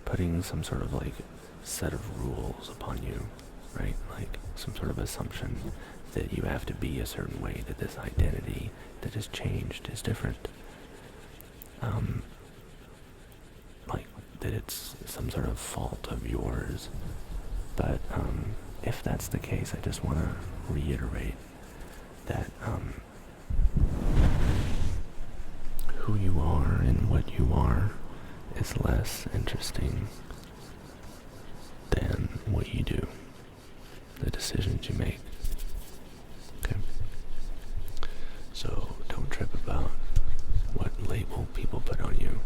S1: putting some sort of like set of rules upon you, right? Like some sort of assumption that you have to be a certain way, that this identity that has changed is different. Like that it's some sort of fault of yours. But if that's the case, I just want to reiterate that who you are and what you are is less interesting than what you do, the decisions you make. Okay? So don't trip about what label people put on you,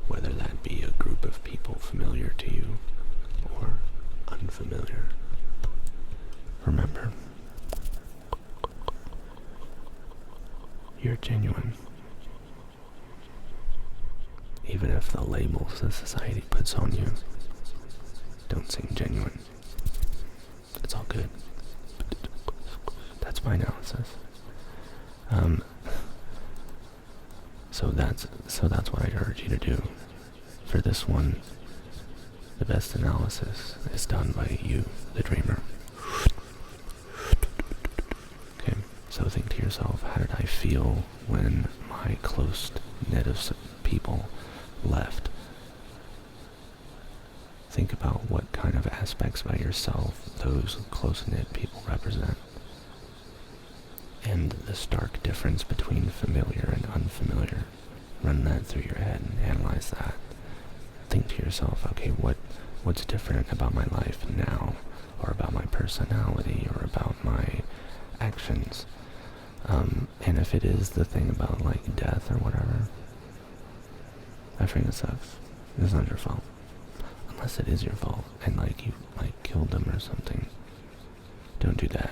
S1: whether that be a group of people familiar to you or unfamiliar. Remember, you're genuine. Even if the labels that society puts on you don't seem genuine. It's all good. That's my analysis. So that's what I urge you to do. For this one, the best analysis is done by you, the dreamer. Okay, so think to yourself, how did I feel when my close knit of people left? Think about what kind of aspects about yourself those close-knit people represent, and the stark difference between familiar and unfamiliar. Run that through your head and analyze that. Think to yourself, okay, what's different about my life now, or about my personality, or about my actions? And if it is the thing about like death or whatever, I think it sucks. It's not your fault. Unless it is your fault and like you like killed them or something. Don't do that.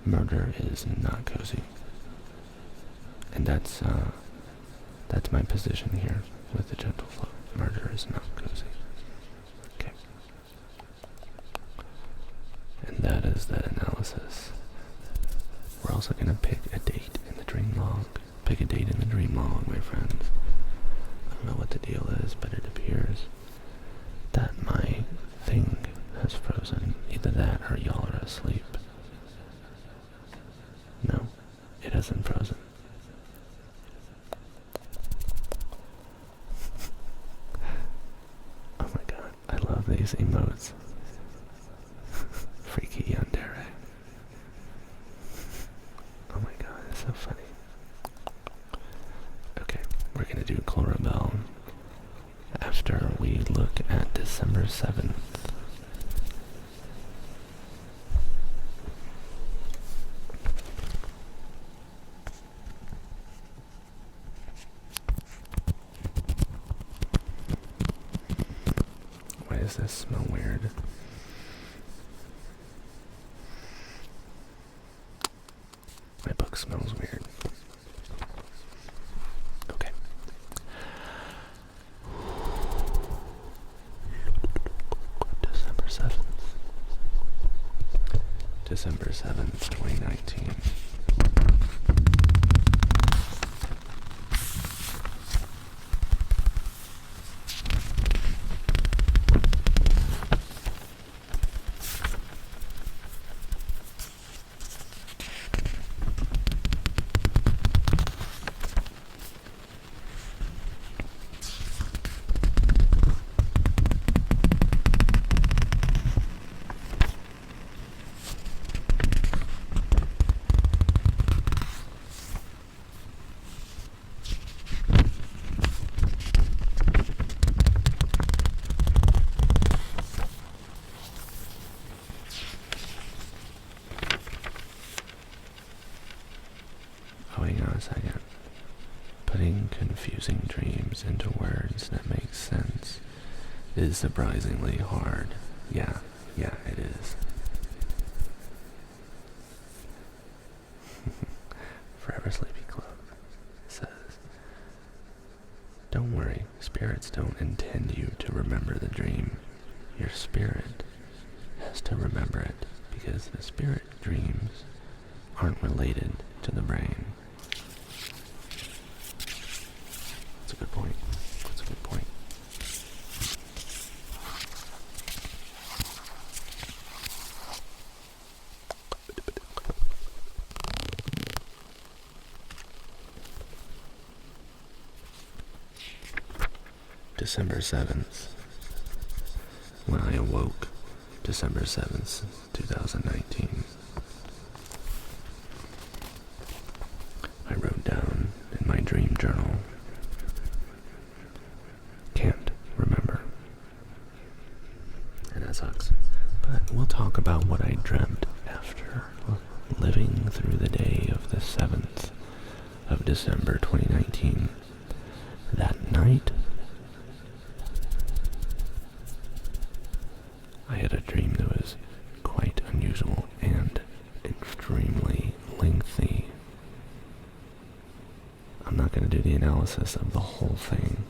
S1: Murder is not cozy. And that's my position here with the gentle flow. Murder is not cozy. Okay. And that is that analysis. We're also gonna pick a date in the dream log. Pick a date in the dream log, my friends. I don't know what the deal is, but it appears that my thing has frozen. Either that or y'all are asleep. No, these emotes. Freaky yandere. Oh my god, it's so funny. Okay, we're gonna do Chlorophyll after we look at December 7th. Why does this smell weird? My book smells weird. Okay. December 7th. December 7th, 2019. Hang on a second. Putting confusing dreams into words that make sense is surprisingly hard. Yeah, it is. Forever Sleepy Club says, don't worry, spirits don't intend you to remember the dream. Your spirit has to remember it because the spirit dreams aren't related to the brain. That's a good point. That's a good point. December 7th. When I awoke, December 7th, 2019, I wrote down in my dream journal, can't remember. And that sucks. But we'll talk about what I dreamt after living through the day of the 7th of December 2019. That night, I had a dream that was quite unusual and extremely lengthy. I'm not going to do the analysis of the whole thing,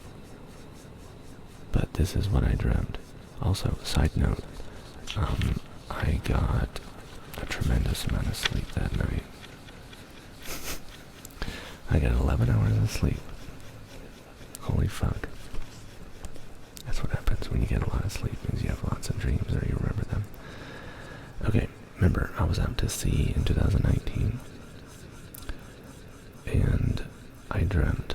S1: but this is what I dreamt. Also, side note, I got a tremendous amount of sleep that night. I got 11 hours of sleep. Holy fuck. That's what happens when you get a lot of sleep, means you have lots of dreams or you remember them. Okay, remember, I was out to sea in 2019, and I dreamt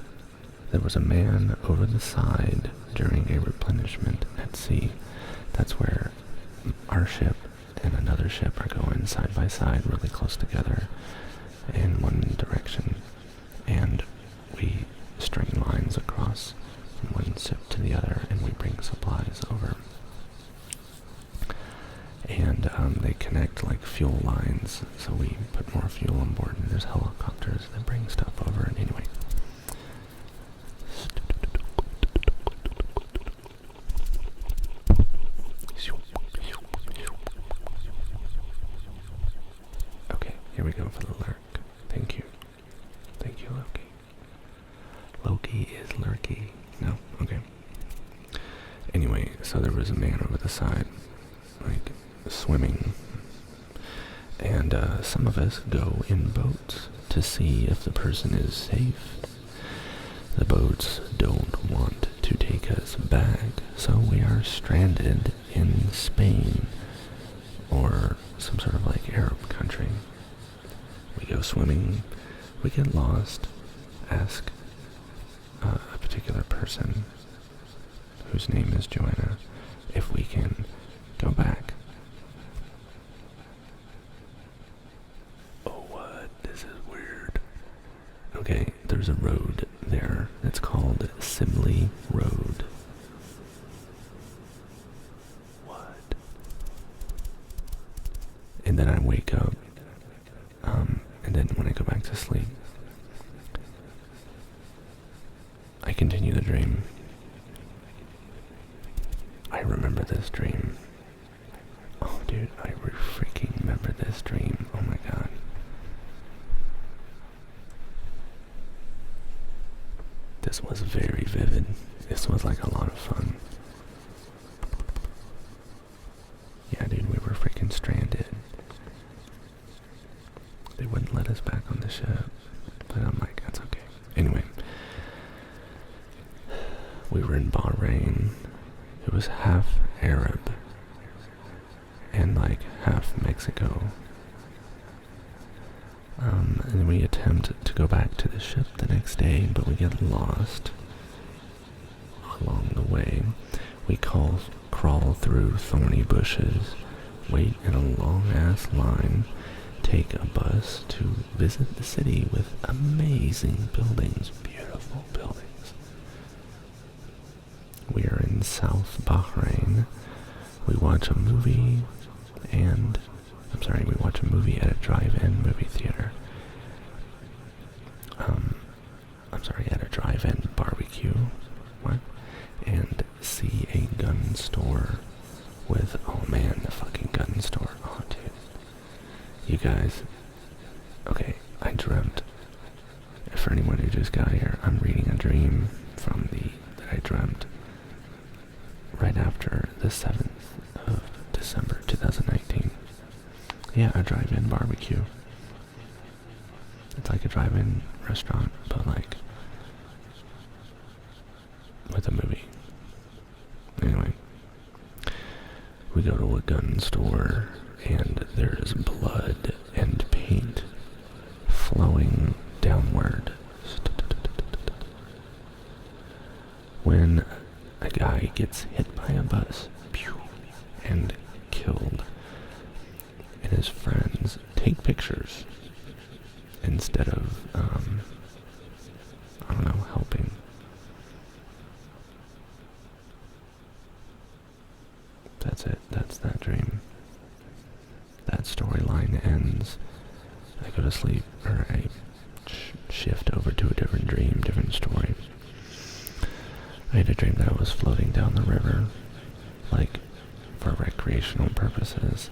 S1: there was a man over the side during a replenishment at sea. That's where our ship and another ship are going side by side, really close together in one direction, and we string lines across from one ship to the other, and we bring supplies over. And they connect like fuel lines, so we put more fuel on board, and there's helicopters that bring stuff over. And anyway, okay, here we go for the lurk. Thank you, Loki. Loki is lurky. No, okay. Anyway, so there was a man over the side, like, swimming, and some of us go in boats to see if the person is safe. The boats don't want to take us back, so we are stranded in Spain or some sort of like Arab country. We go swimming, we get lost, ask a particular person whose name is Joanna if we can Go back. Oh, what? This is weird. Okay, there's a road there. It's called Sibley Road. What? And then I wake up. And then when I go back to sleep, I continue the dream. I remember this dream. Oh, dude, I freaking remember this dream. Oh my god. This was very vivid. This was like a lot of fun. Yeah, dude, we were freaking stranded. They wouldn't let us back on the ship. But I'm like, that's okay. Anyway. We were in Bahrain. It was half Arab and like half Mexico. And we attempt to go back to the ship the next day, but we get lost along the way. We crawl through thorny bushes, wait in a long-ass line, take a bus to visit the city with amazing buildings, beautiful buildings. We are in South Bahrain. We watch a movie we watch a movie at a drive-in movie theater. At a drive-in barbecue. What? And see a gun store with, oh man, the fucking gun store. Oh, dude. You guys, okay, I dreamt. For anyone who just got here, I'm reading a dream that I dreamt right after the 7th of December 2019. Yeah, a drive-in barbecue. It's like a drive-in restaurant, but like with a movie. Anyway, we go to a gun store and there's blood and paint flowing downward. When a guy gets hit by a bus and killed, and his friends take pictures instead of, helping. That's it. That's that dream. That storyline ends. I go to sleep, or I shift over to a different dream, different story. I had a dream that I was floating down the river, like, for recreational purposes.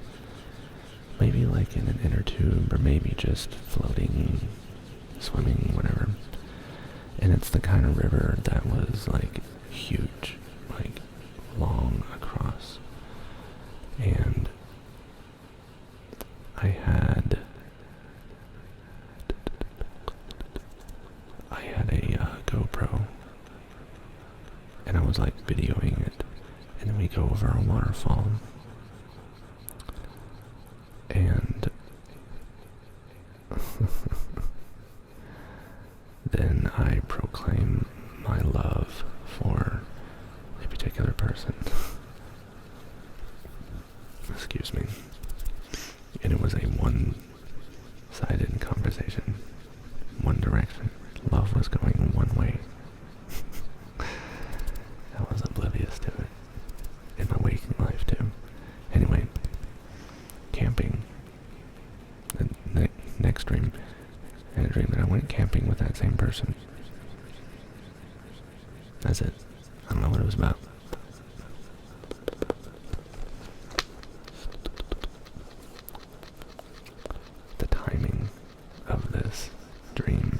S1: Maybe like in an inner tube, or maybe just floating, swimming, whatever. And it's the kind of river that was like huge, like long across. And I had a GoPro, and I was like videoing it, and then we go over a waterfall, and then I proclaim my love for a particular person. Excuse me. And it was a one-sided conversation. One direction. Love was going one way. I was oblivious to it. In my waking life, too. Anyway. Camping. The next dream. I had a dream that I went camping with that same person. That's it. I don't know what it was about. The timing of this dream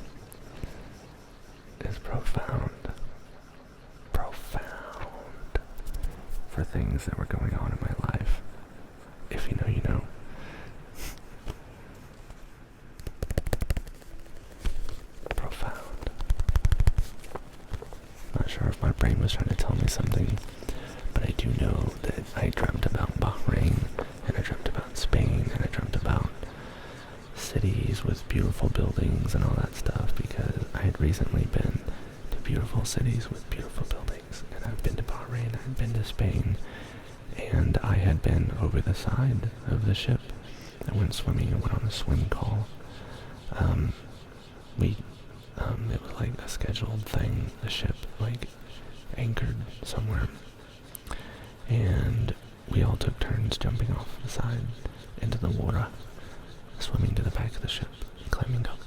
S1: is profound. Profound. For things that were going on in my life. If you know, you know. Profound. Not sure if my brain was trying to tell me something, but I do know that I dreamt about Bahrain, and I dreamt about Spain, and I dreamt about cities with beautiful buildings and all that stuff, because I had recently been to beautiful cities with beautiful buildings, and I've been to Bahrain, I've been to Spain, and I had been over the side of the ship. I went swimming and went on a swim call. It was like a scheduled thing. The ship, like, anchored somewhere. And we all took turns jumping off the side into the water, swimming to the back of the ship, climbing up.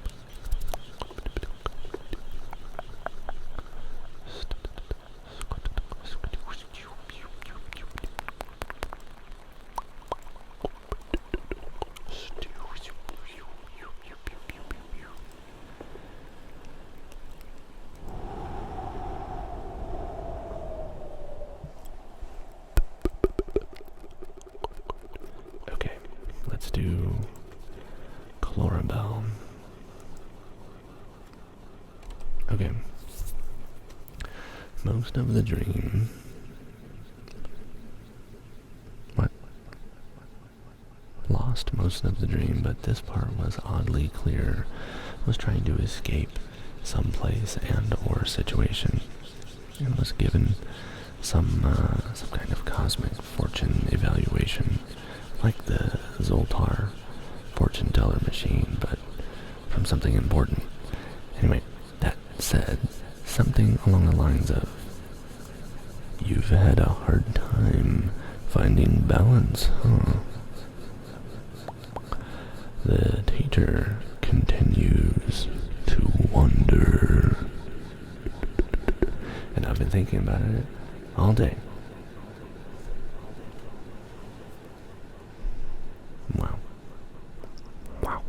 S1: Okay, let's do Chlorabelle. Okay. Most of the dream. What? Lost most of the dream, but this part was oddly clear. Was trying to escape someplace and or situation, and was given some kind of cosmic fortune evaluation, like the Zoltar fortune teller machine, but from something important. Anyway, that said, something along the lines of, you've had a hard time finding balance, huh? The teacher continues to wonder. And I've been thinking about it all day. Wow. Wow.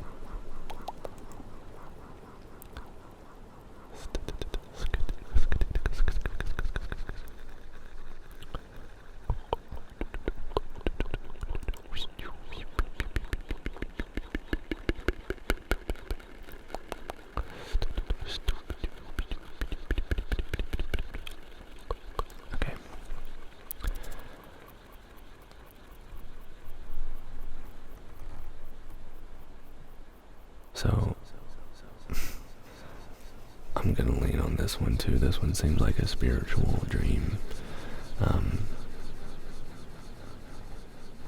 S1: Okay. So, I'm gonna lean on this one too. This one seems like a spiritual dream.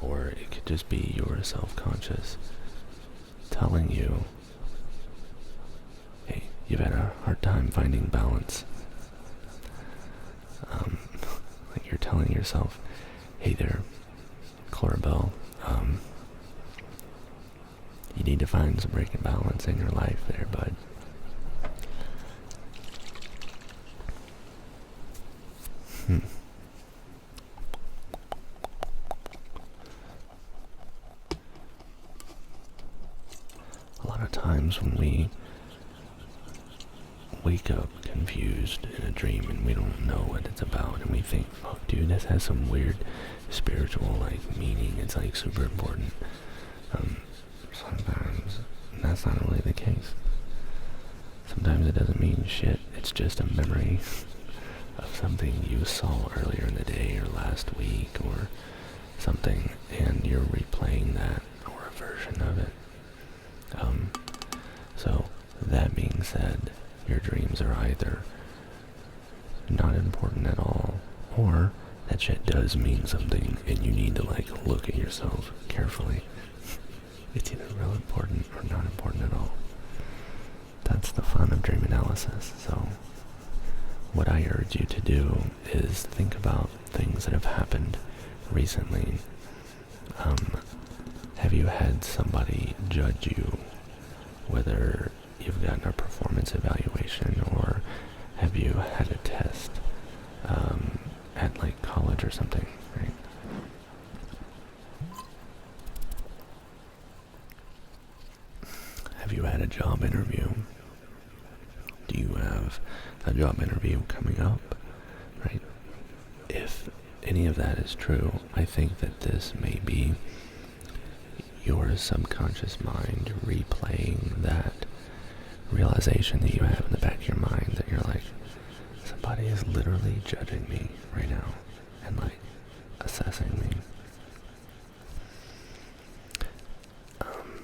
S1: Or it could just be your self-conscious telling you, hey, you've had a hard time finding balance. Like you're telling yourself, hey there, Chlorabelle, you need to find some breaking balance in your life there, bud. A lot of times when we wake up confused in a dream and we don't know what it's about, and we think, oh dude, this has some weird spiritual like meaning, it's like super important. Sometimes that's not really the case. Sometimes it doesn't mean shit, it's just a memory of something you saw earlier in the day or last week or something, and you're replaying that or a version of it. So that being said, your dreams are either not important at all, or that shit does mean something and you need to like look at yourself carefully. It's either real important or not important at all. That's the fun of dream analysis. So what I urge you to do is think about things that have happened recently. Have you had somebody judge you, whether you've gotten a performance evaluation or have you had a test at like college or something, right? Have you had a job interview? Do you have a job interview coming up, right? If any of that is true, I think that this may be your subconscious mind replaying that realization that you have in the back of your mind that you're like, somebody is literally judging me right now and like assessing me.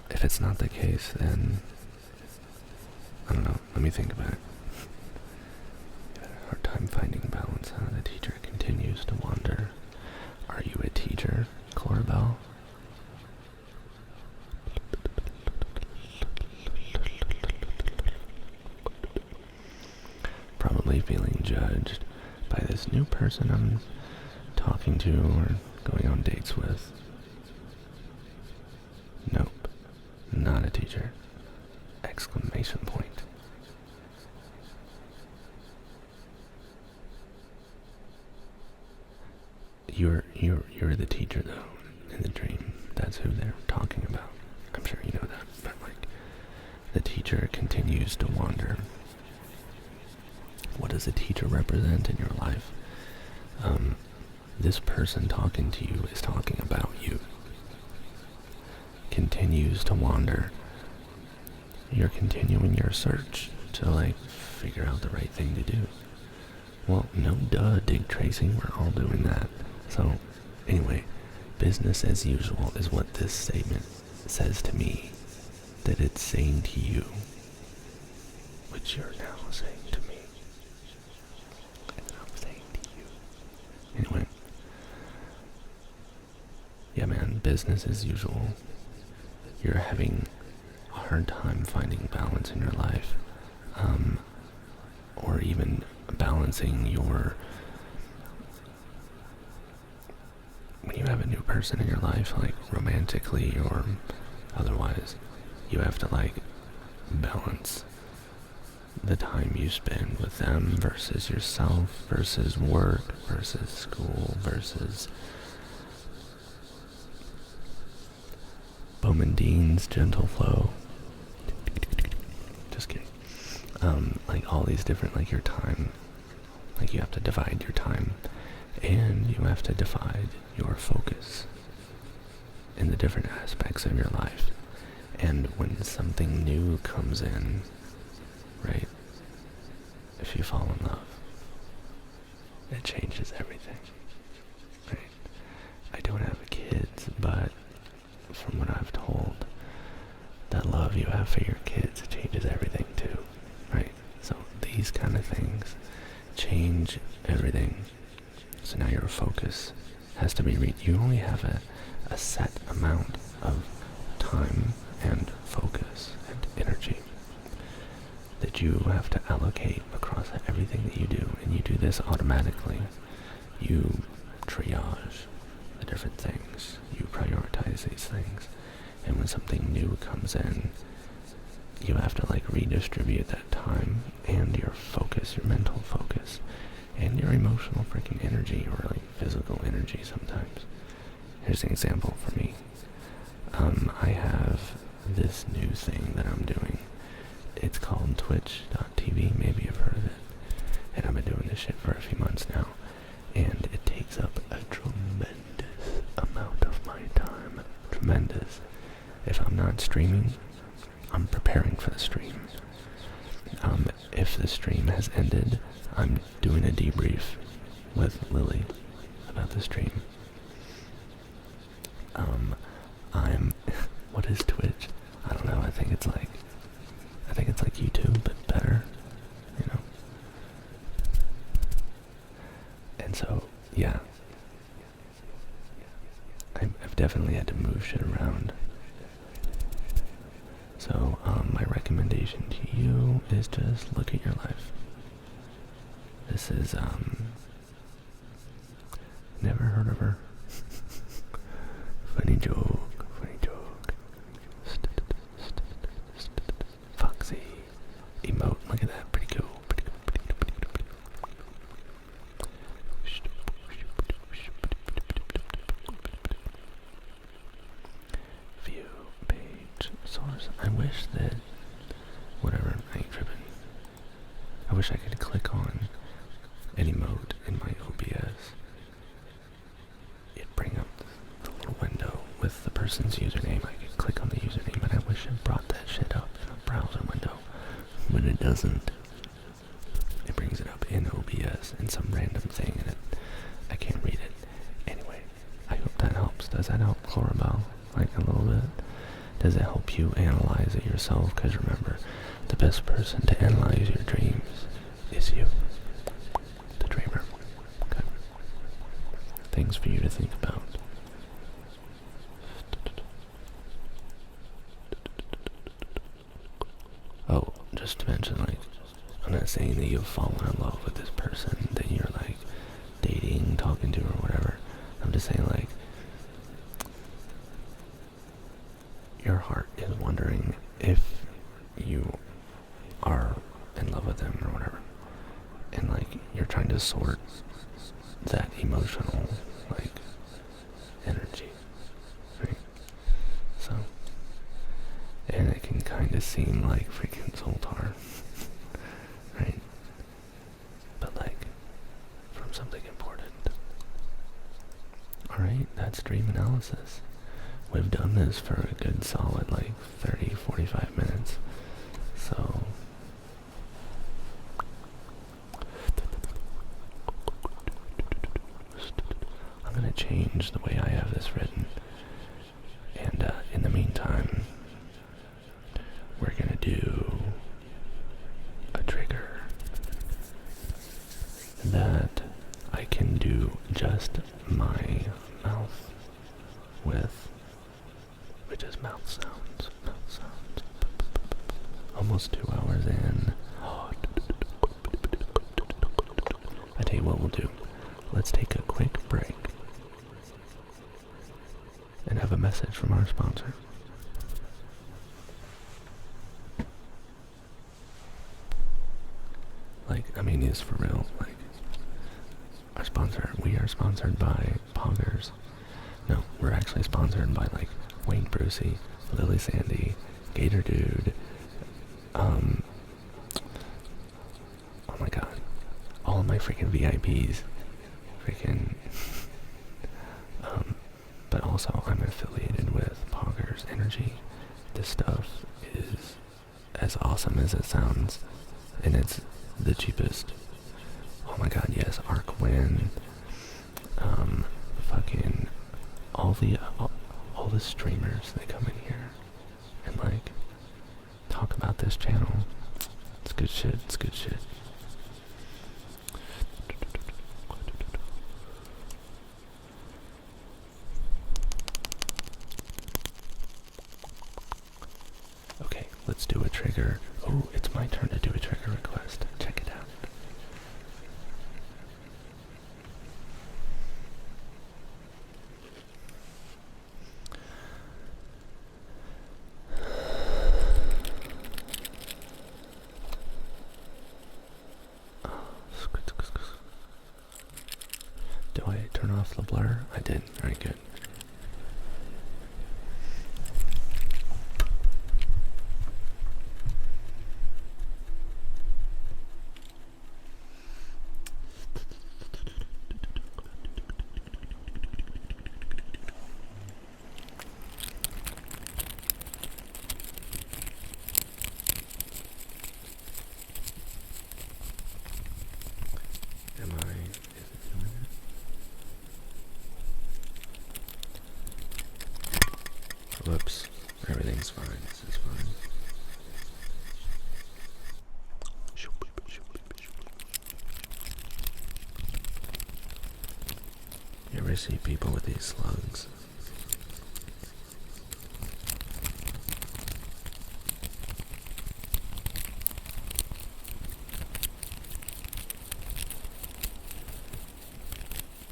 S1: If it's not the case, then I don't know, let me think about it. You had a hard time finding balance, huh? The teacher continues to wander. Are you a teacher, Clarabelle? Probably feeling judged by this new person I'm talking to or going on dates with. Nope, not a teacher. Exclamation point. You're the teacher though, in the dream. That's who they're talking about. I'm sure you know that, but like, the teacher continues to wander. What does a teacher represent in your life? This person talking to you is talking about you. Continues to wander. You're continuing your search to like figure out the right thing to do. Well, no duh, Dick Tracy, we're all doing that. So, anyway, business as usual is what this statement says to me, that it's saying to you, which you're now saying to me, and I'm saying to you. Anyway, yeah man, business as usual. You're having a hard time finding balance in your life, or even balancing your, when you have a new person in your life, like romantically or otherwise, you have to like balance the time you spend with them versus yourself, versus work, versus school, versus Bowman Dean's Gentle Flow. Just kidding. Like all these different, like your time, like you have to divide your time, and you have to divide your focus in the different aspects of your life. And when something new comes in, right, if you fall in love, it changes everything, right? I don't have kids, but from what I've told, that love you have for your kids changes everything too, right? So these kind of things change everything. So now your focus has to be you only have a set amount of time and focus and energy that you have to allocate across everything that you do, and you do this automatically. You triage the different things, you prioritize these things, and when something new comes in, you have to like redistribute that time and your focus, your mental focus, and your emotional freaking energy, or like physical energy sometimes. Here's an example for me. I have this new thing that I'm doing. It's called Twitch.tv, maybe you've heard of it. And I've been doing this shit for a few months now, and it takes up a tremendous amount of my time. Tremendous. If I'm not streaming, I'm preparing for the stream. If the stream has ended, I'm doing a debrief with Lily about the stream. What is Twitch? I don't know. I think it's like YouTube, but better, you know. And so, yeah, I've definitely had to move shit around. So, my recommendation to you is just look at your life. This is, never heard of her. Funny joke. Foxy. Emote, look at that, pretty cool. View, page, source. I wish that, whatever, I ain't tripping. I wish I could click on an emote in my OBS. It'd bring up the little window with the person's username. I could click on the username, and I wish it brought that shit up in a browser window. But it doesn't. It brings it up in OBS in some random thing, and I can't read it. Anyway, I hope that helps. Does that help, Clarabelle? Like a little bit? Does it help you analyze it yourself? Because remember, the best person to analyze your dreams is you, the dreamer. Okay. Thank things for you to think about. Oh, just to mention, like, I'm not saying that you've fallen in love with this person that you're, like, dating, talking to, or whatever. I'm just saying, like, your heart is wondering if you are in love with them or whatever. And, like, you're trying to sort that emotional, like, energy, right? So, and it can kind of seem like freaking Zoltar, right? But, like, from something important. Alright, that's dream analysis. We've done this for a good solid, like, 30, 45 minutes. So, I'm gonna change the way I have this written. And in the meantime, we're gonna do a trigger that I can do just my mouth with, which is mouth sounds, mouth sounds. Almost 2 hours in. I tell you what we'll do. Let's take a quick break and have a message from our sponsor. Like, I mean, it's for real. Like, our sponsor, we are sponsored by Poggers. No, we're actually sponsored by, like, Wayne Brucey, Lily Sandy, Gator Dude, oh my god, all of my freaking VIPs, freaking, but also I'm affiliated with Poggers Energy. This stuff is as awesome as it sounds, and it's the cheapest. Oh my god, yes, Arcwin, fucking, all the streamers that come in here and, like, talk about this channel. It's good shit, it's good shit. Okay, let's do a trigger. Oh, it's my turn to do a trigger request. Check it out. Do I turn off the blur? I did. Alright, good. Whoops. Everything's fine. This is fine. You ever see people with these slugs?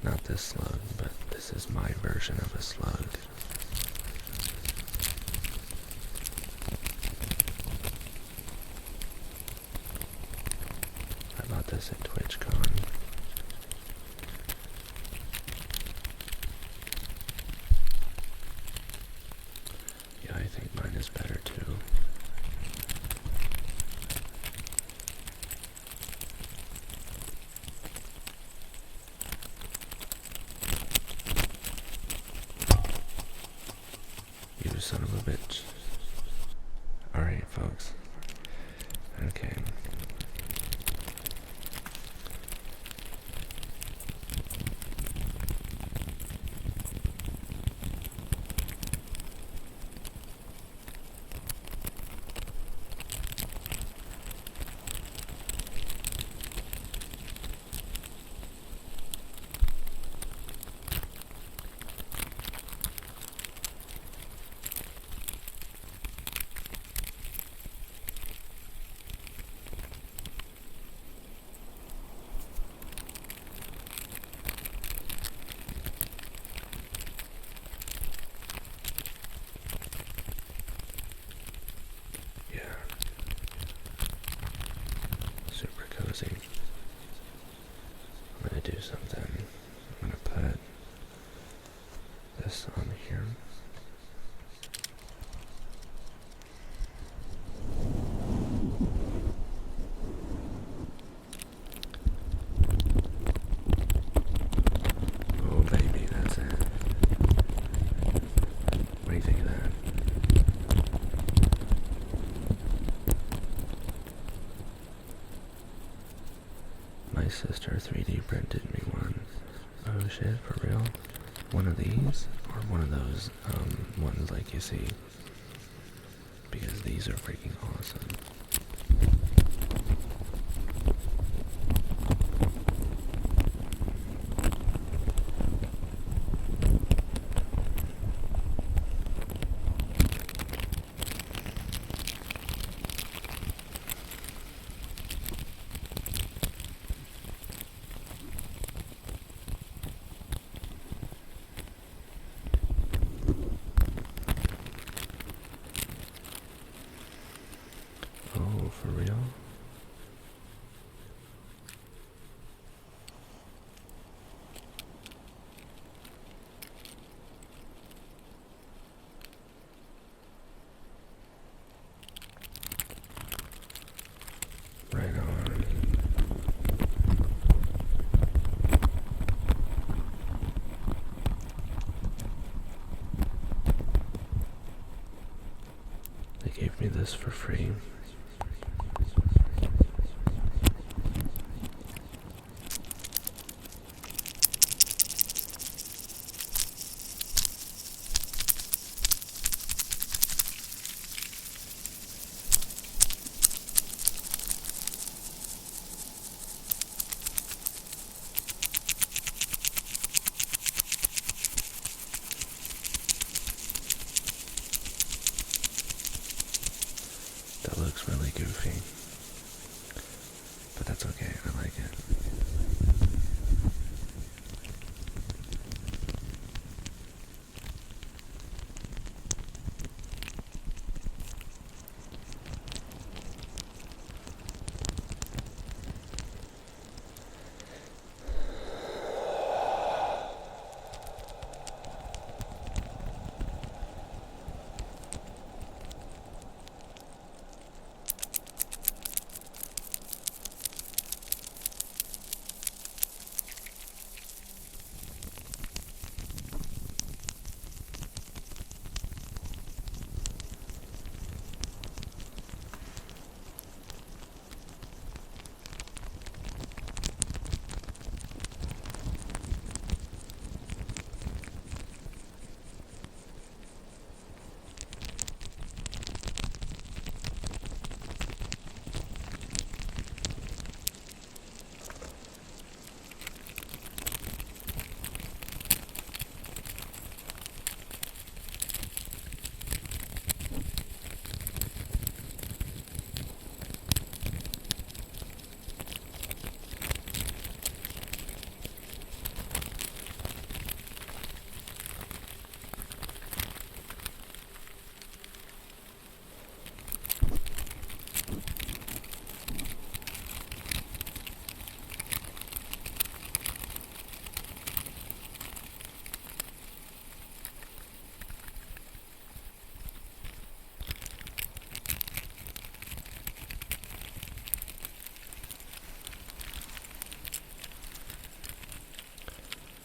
S1: Not this slug, but this is my version of a slug. I bought this at TwitchCon. Yeah, I think mine is better too. You son of a bitch. Alright, folks. Okay. cozy. I'm gonna do something. I'm gonna put this on here. Oh baby, that's it. What do you think of that? My sister 3D printed me one. Oh shit, for real? One of these? Or one of those, ones like you see? Because these are freaking awesome. Oh, for real? Right on. They gave me this for free. That looks really goofy, but that's okay, I like it.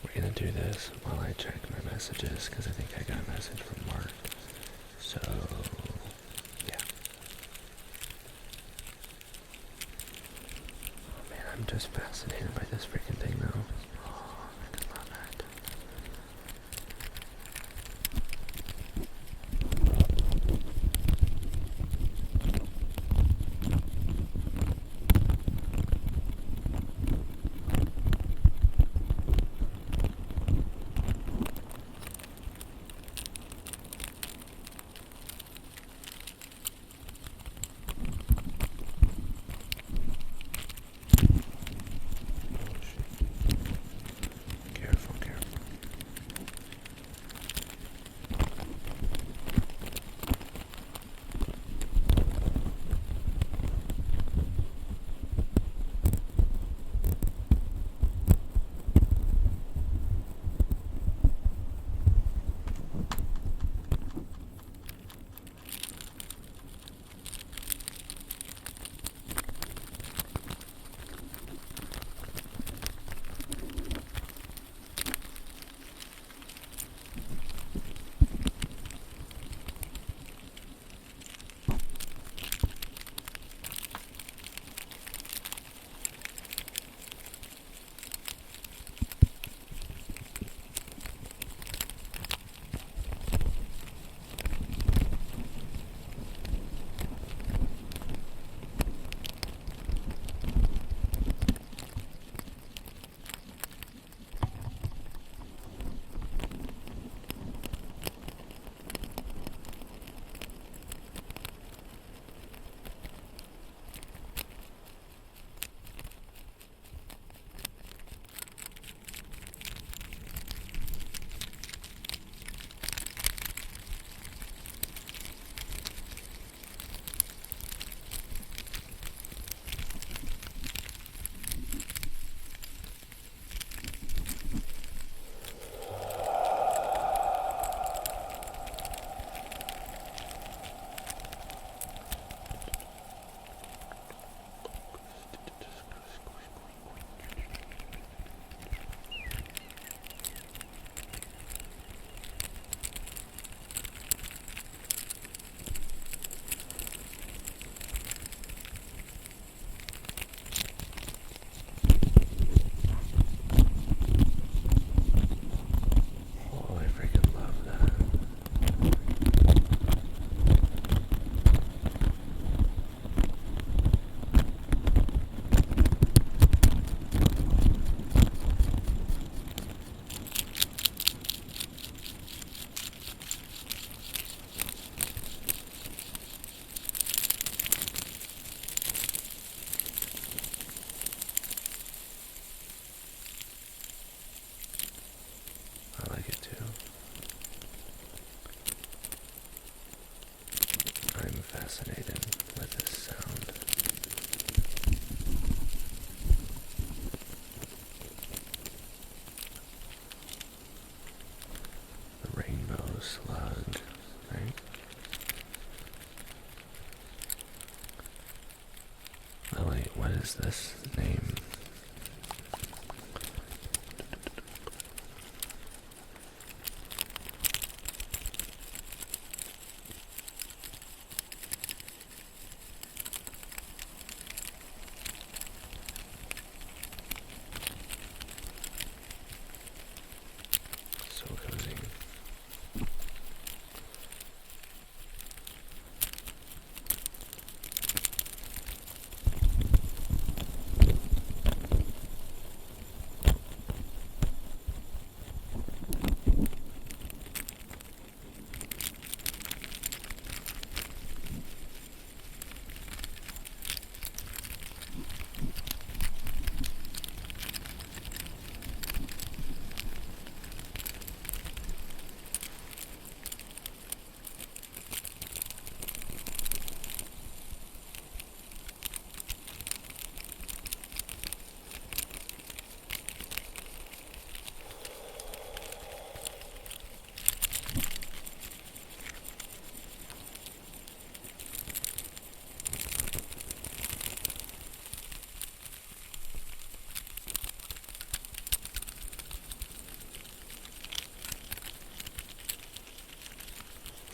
S1: We're gonna do this while I check my messages, because I think I got a message from Mark. So, yeah. Oh man, I'm just fascinated by this freaking thing though. Oh, I could love it. Lily, what is this name? So cozy.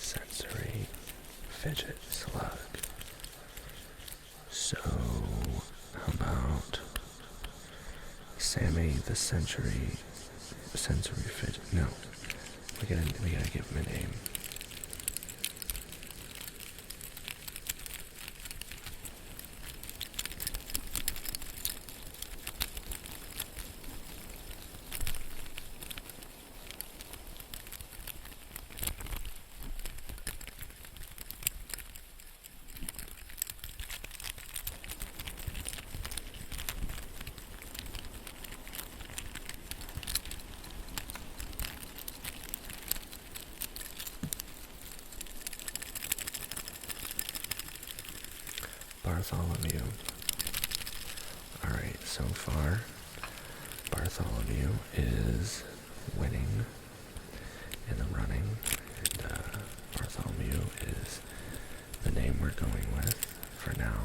S1: Sensory fidget slug. So, how about Sammy the sensory fidget? No, we gotta give him a name. Bartholomew. Alright, so far, Bartholomew is winning in the running, and Bartholomew is the name we're going with for now.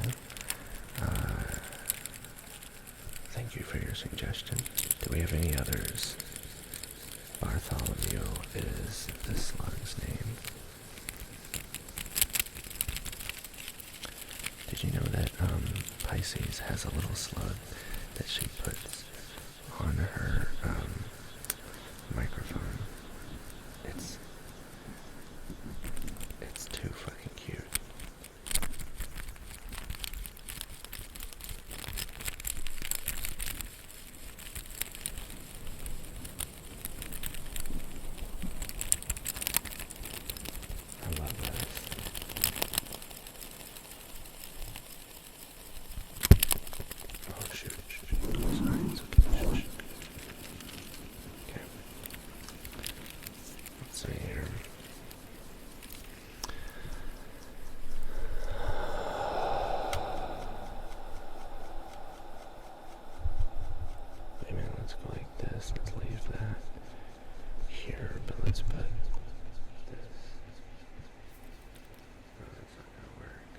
S1: Thank you for your suggestion. Do we have any others? Bartholomew is the slug's name. Did you know that Pisces has a little slug that she puts on her microphone? It's too fucking cute. I love this. Oh shoot. Sorry, it's okay. Shh. Okay. Let's see here. Wait a minute, let's go like this. Let's leave that here, but let's put this. No, that's not gonna work.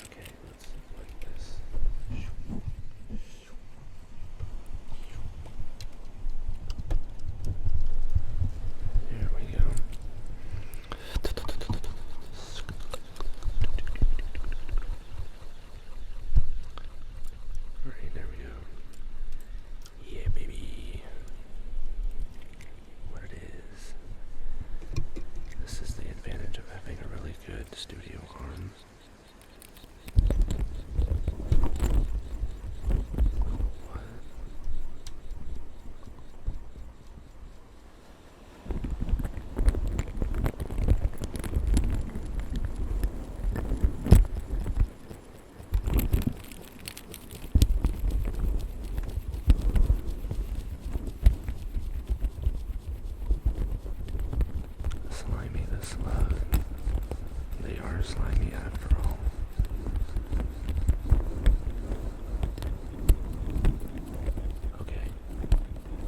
S1: Okay, let's like this. There we go. Alright, there we go. Yeah, baby. What it is. This is the advantage of having a really good studio arm. What? Slimy the slug. They are slimy after all. Okay.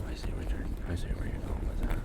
S1: I see where you're going with that.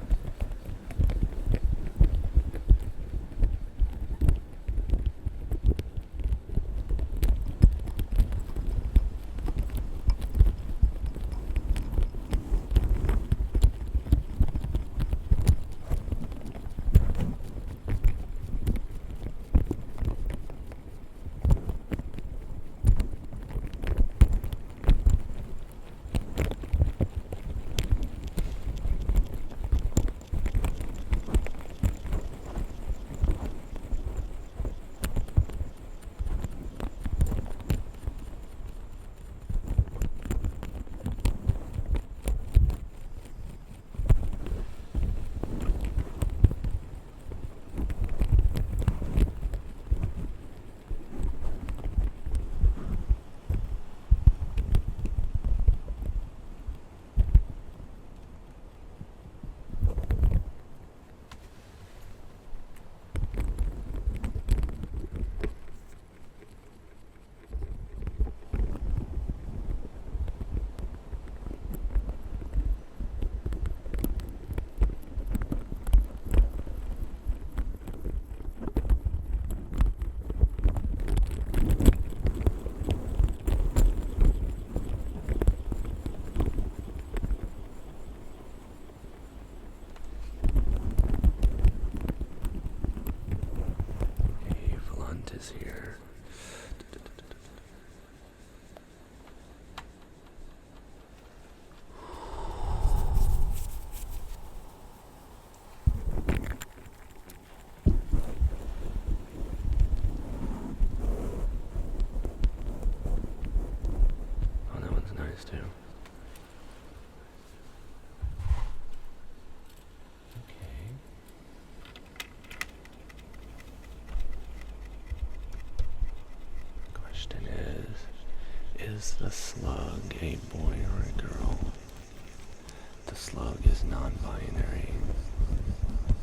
S1: Is the slug a boy or a girl? The slug is non-binary.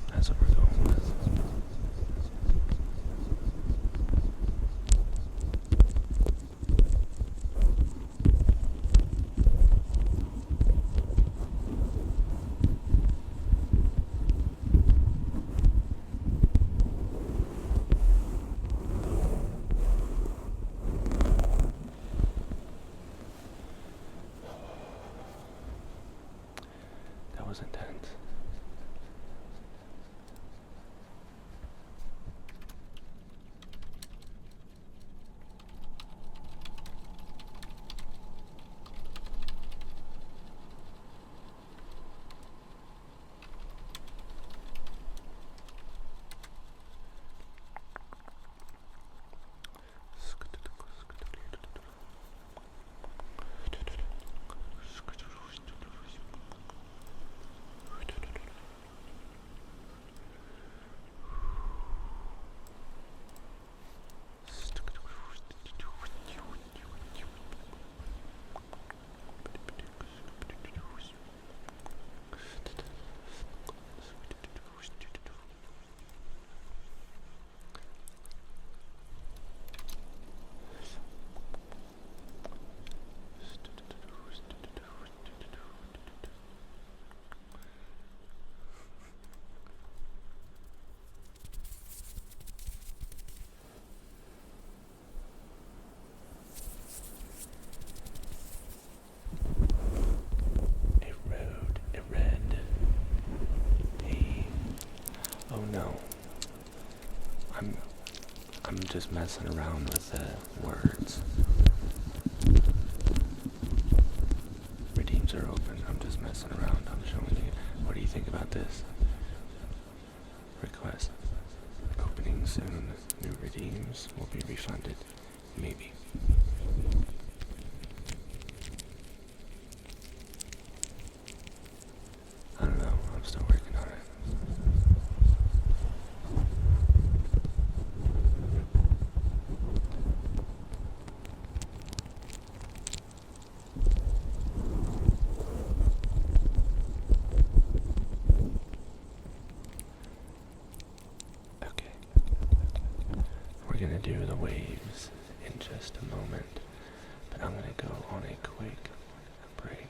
S1: That's what we're going with. That was intense. No, I'm just messing around with the words. Redeems are open. I'm just messing around. I'm showing you. What do you think about this? Request. Opening soon. New redeems will be refunded. Maybe. I don't know. I'm still working on it. We're gonna do the waves in just a moment, but I'm gonna go on a quick break.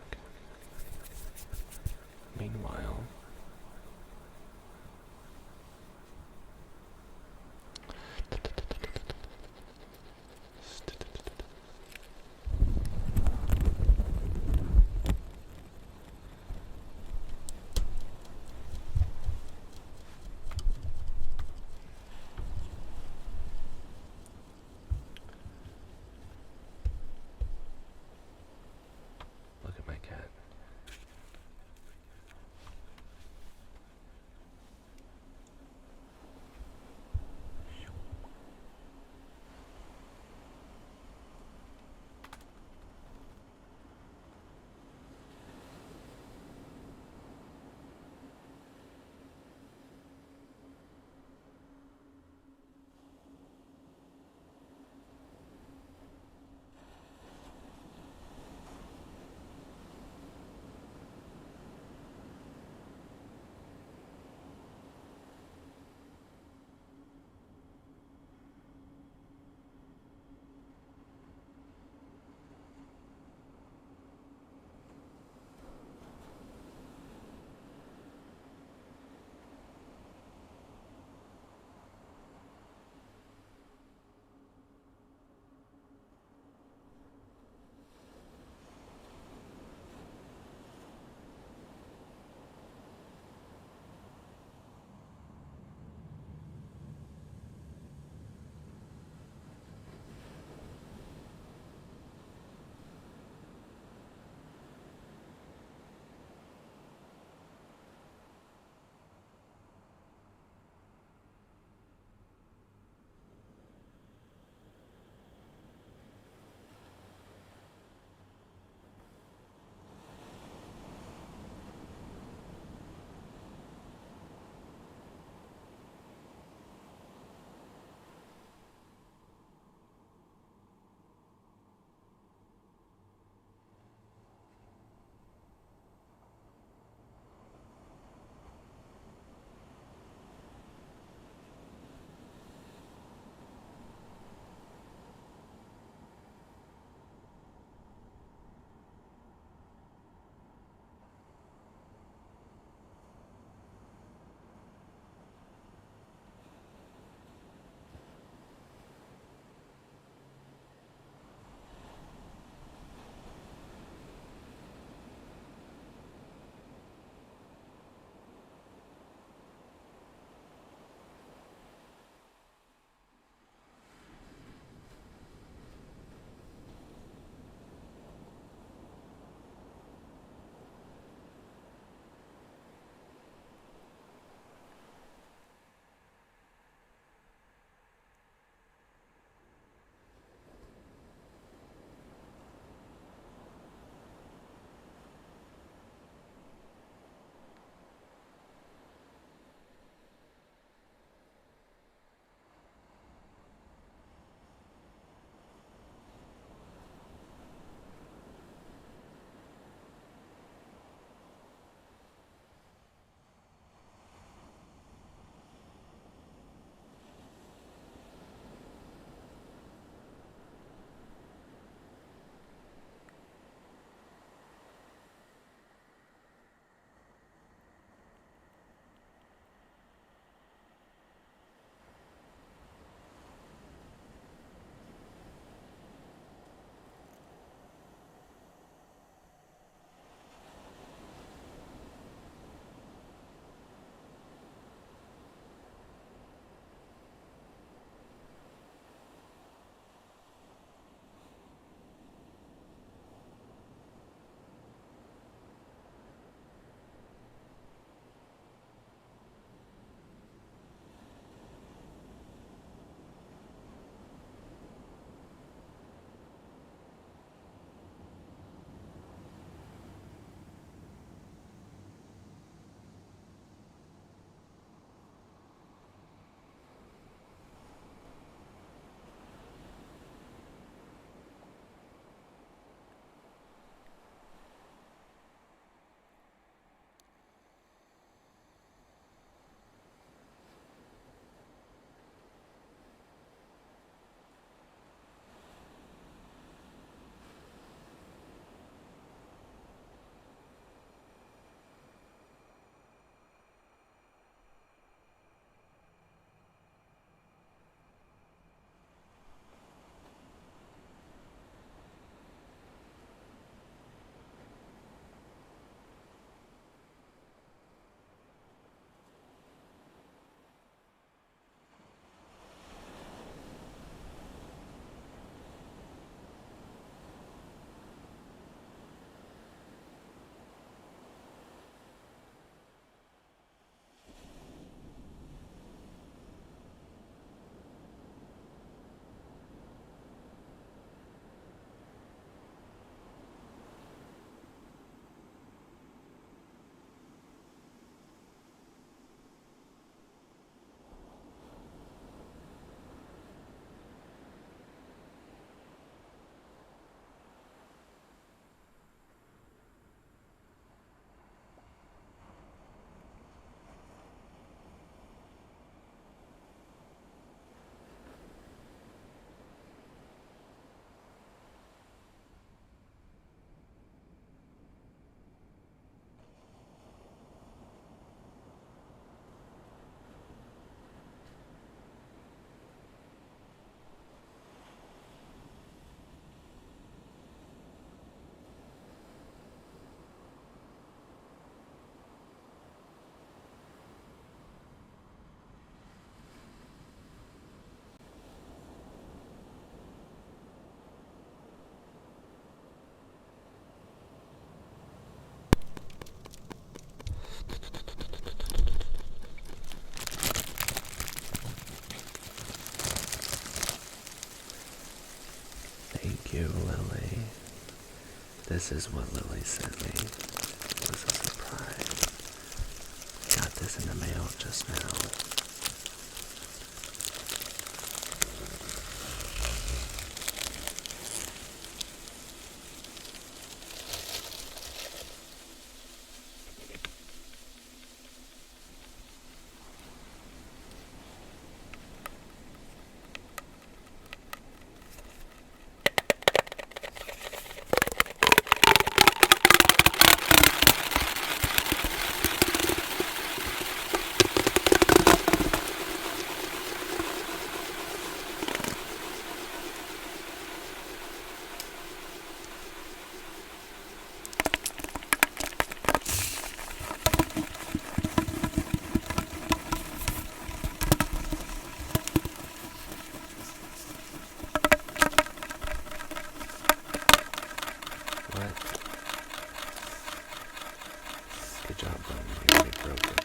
S1: Meanwhile, look at my cat. you, Lily. This is what Lily sent me. It was a surprise. Got this in the mail just now. Good job, buddy. You already broke it.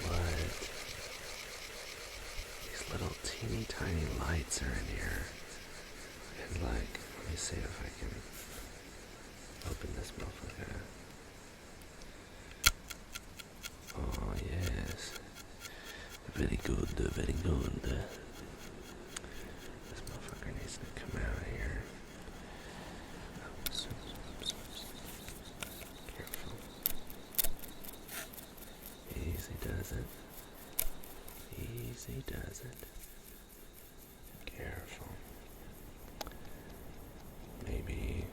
S1: What? These little teeny tiny lights are in here. And like, let me see if I can open this motherfucker. Oh yes, very good, very good. This motherfucker needs to come out of here. Careful. Easy does it. Easy does it. Careful. Maybe.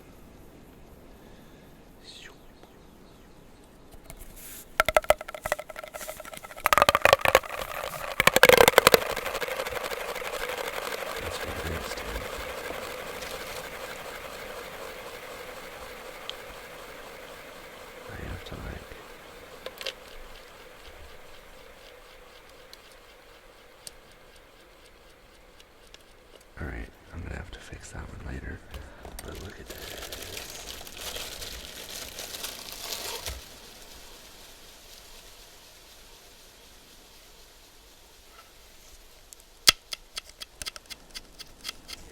S1: Alright, I'm gonna have to fix that one later. But look at this.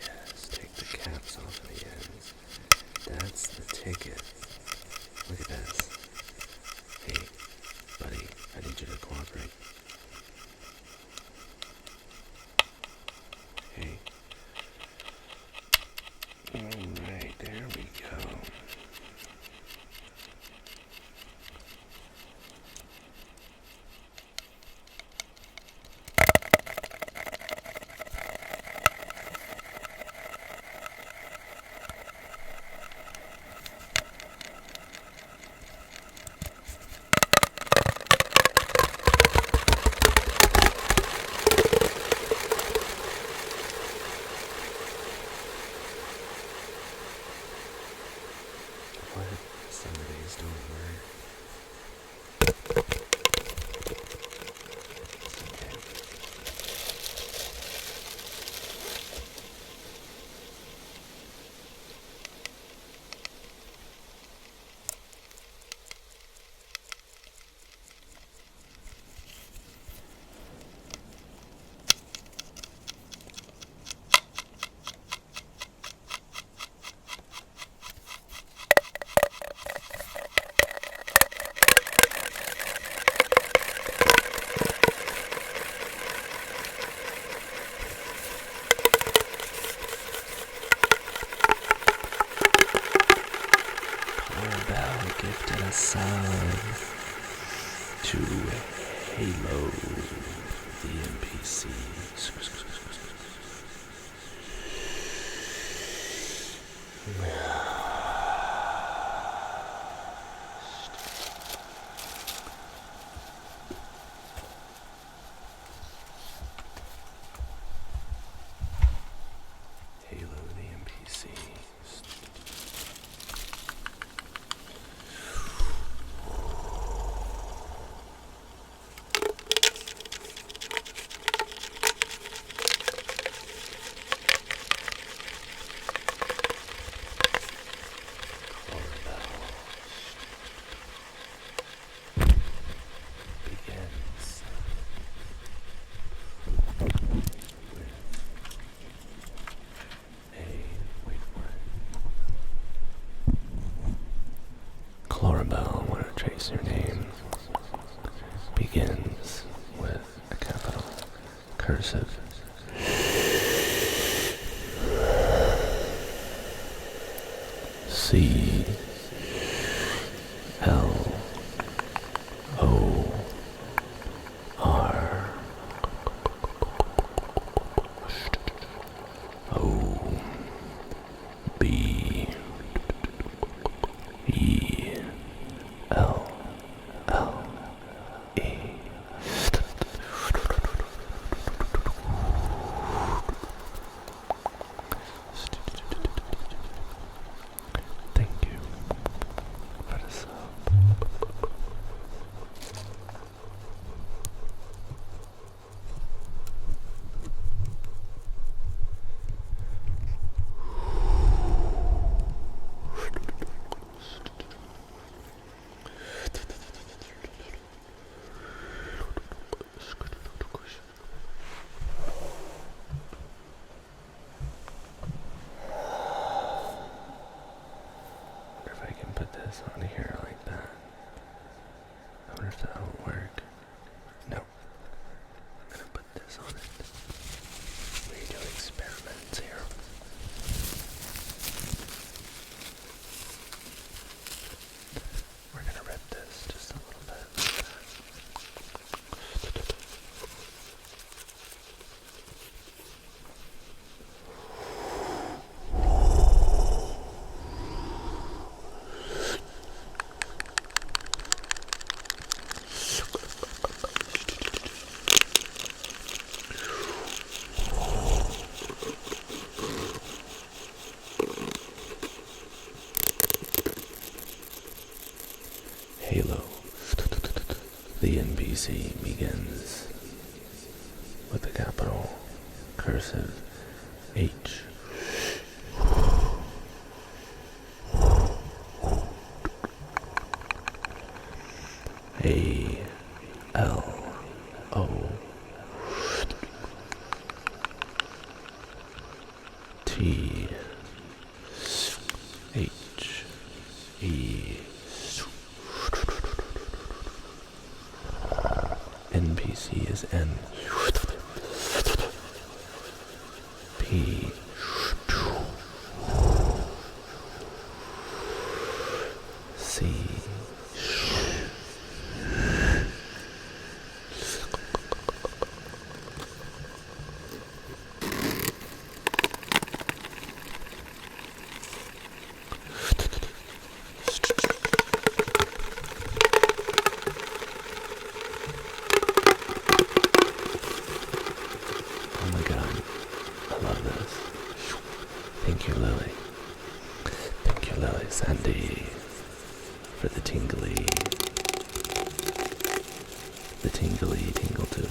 S1: Yes, take the caps off of the ends. That's the ticket. Look at this. Hey, buddy, I need you to cooperate. Hey. Alright, there we go. What? Somebody's doing work. It's okay. Gifted a sub to Halo, the NPC. Halo, the NPC. Floribel, what a trace your name, begins with a capital cursive C L O R O B E L L E. Thank you for the sub. If I can put this on here like that. I wonder if that will work. No. I'm gonna put this on it. We do experiments here. We're gonna rip this just a little bit. Halo. The NPC begins with a capital cursive H. A L O T H E. NPC is N P C Oh my god, I love this. Thank you, Lily. Thank you, Lily Sandy, for the tingly tingle tunes.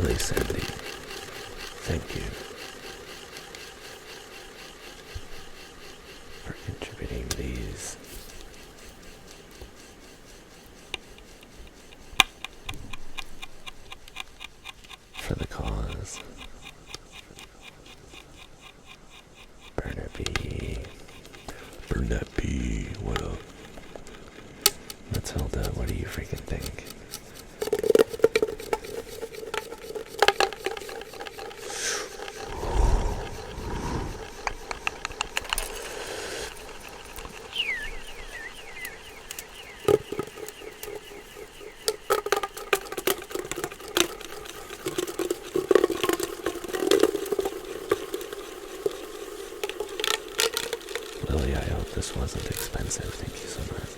S1: Lily Sandy, thank you for contributing these. For the cause. Burnaby, what up? Matilda, what do you freaking think? Lily, I hope this wasn't expensive. Thank you so much.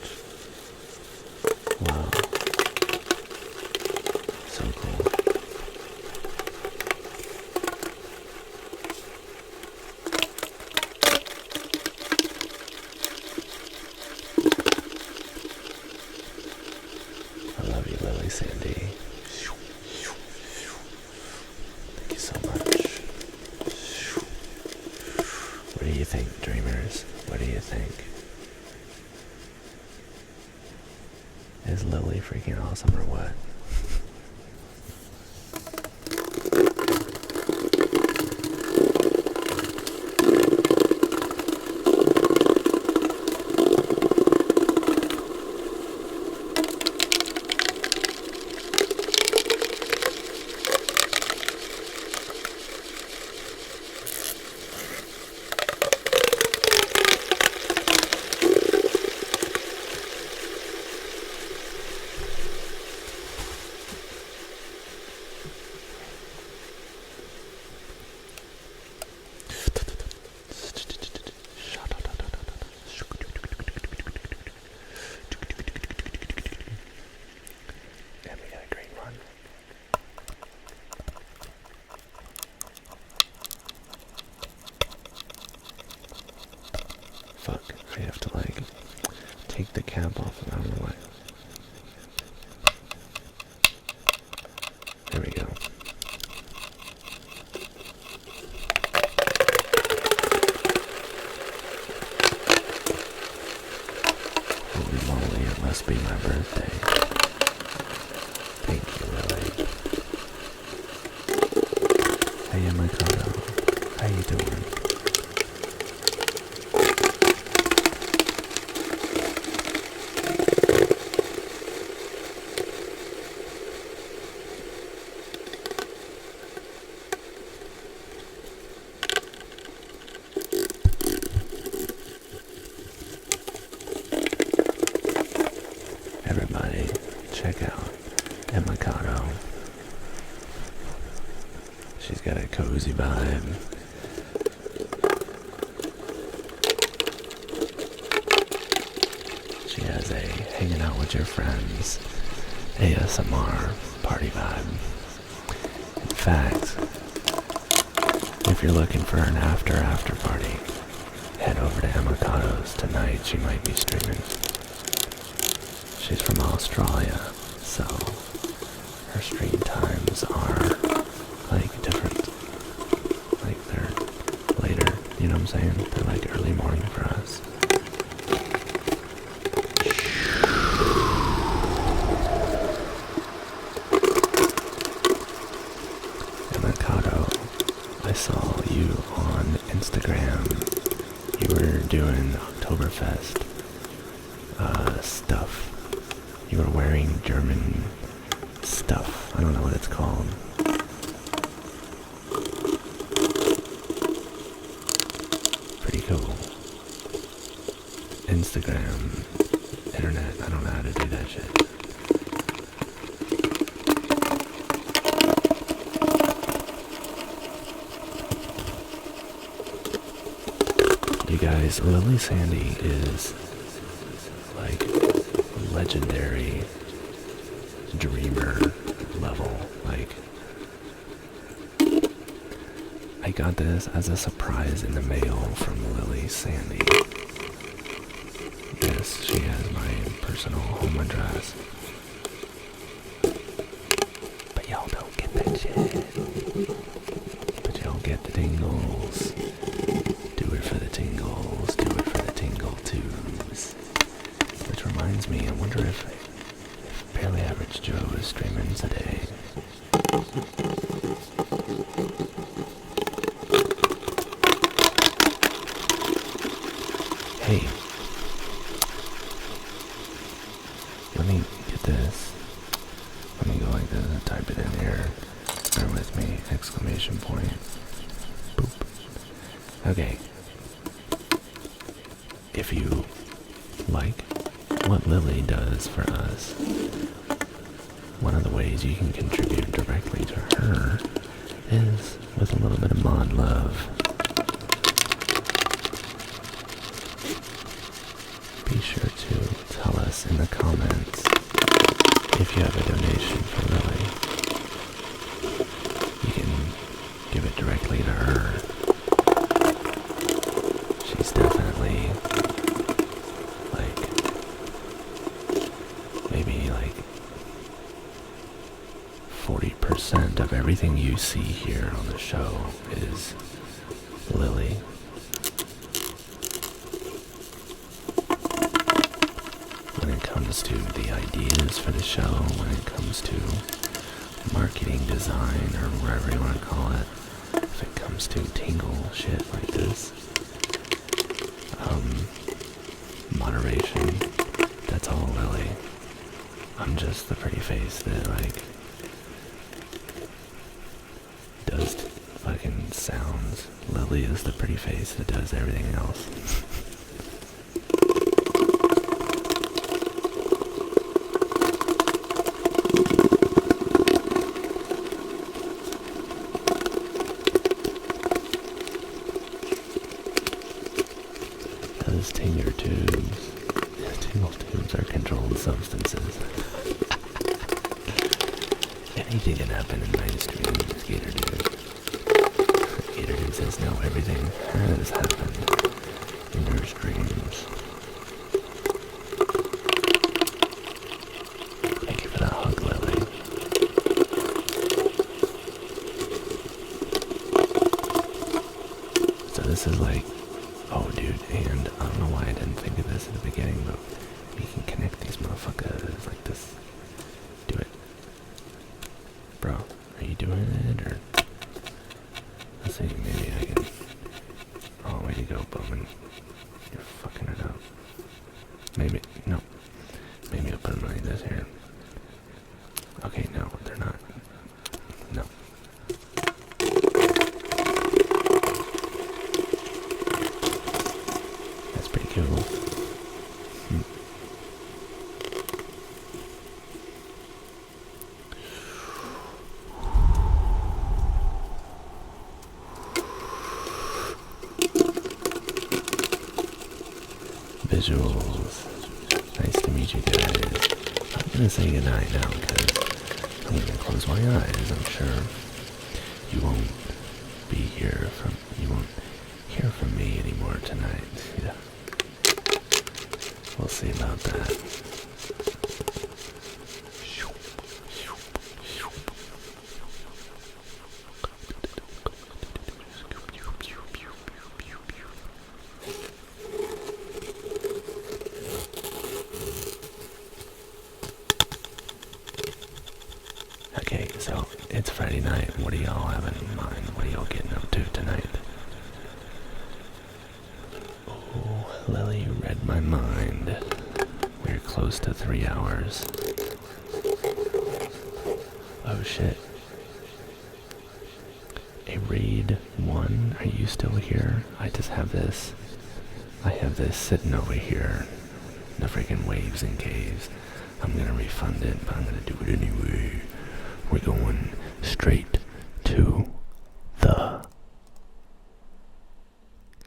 S1: Wow. So cool. I love you, Lily Sandy. Thank you so much. What do you think, dreamers? What do you think? Is Lily freaking awesome or what? Fuck, I have to like take the cap off and I don't know why. There we go. Holy moly, it must be my birthday. Thank you, Lily. Hey, Mikado. How you doing? Everybody, check out Mikado. She's got a cozy vibe. She has a hanging out with your friends ASMR party vibe. In fact, if you're looking for an after party, head over to Mikado's tonight. She might be streaming. She's from Australia, so her stream times are like different. Like they're later, you know what I'm saying? They're like early morning for us. And Mikado, I saw you on Instagram. You were doing Oktoberfest stuff. You were wearing German stuff. I don't know what it's called. Pretty cool. Instagram, internet, I don't know how to do that shit. You guys, Lily Sandy is like legendary dreamer level. Like, I got this as a surprise in the mail from Lily Sandy. Yes, she has my personal home address. But y'all don't get that shit. But y'all get the tingles. Do it for the tingles. Do it for the tingle twos. Which reminds me, I wonder if Barely Average Joe is streaming today. Hey, let me get this. Let me go like this and type it in here. Bear with me, exclamation point. Boop. Okay. If you like what Lily does for us, one of the ways you can contribute directly to her is with a little bit of mod love. us in the comments if you have a donation for Lily. You can give it directly to her. She's definitely maybe 40% of everything you see here on the show is Lily. When it comes to the ideas for the show, when it comes to marketing, design, or whatever you want to call it, if it comes to tingle shit like this, moderation, that's all Lily. I'm just the pretty face that does fucking sounds. Lily is the pretty face that does everything else. Those tingle tubes are controlled substances. Anything can happen in mainstream Gator Dude. Gator Dude says no, everything has happened in your streams. Thank you for that hug, Lily. So this is oh dude, and I don't know why I didn't think of this at the beginning, but we can connect these motherfuckers like this. Do it. Bro, are you doing it, or? Let's see, maybe I can... Oh, way to go, Bowman. You're fucking it up. Maybe, no. Maybe I'll put them like this here. Okay, no, they're not. No. That's pretty cool. Visuals. Nice to meet you guys. I'm gonna say goodnight now because I'm gonna close my eyes. I'm sure you won't hear from me anymore tonight. Yeah. We'll see about that. Okay, so it's Friday night. What do y'all have in mind? What are y'all getting up to tonight? Oh, Lily read my mind. We're close to 3 hours. Oh shit. A raid 1, are you still here? I just have this. I have this sitting over here. The freaking waves and caves. I'm gonna refund it, but I'm gonna do it anyway. We're going straight to the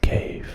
S1: cave.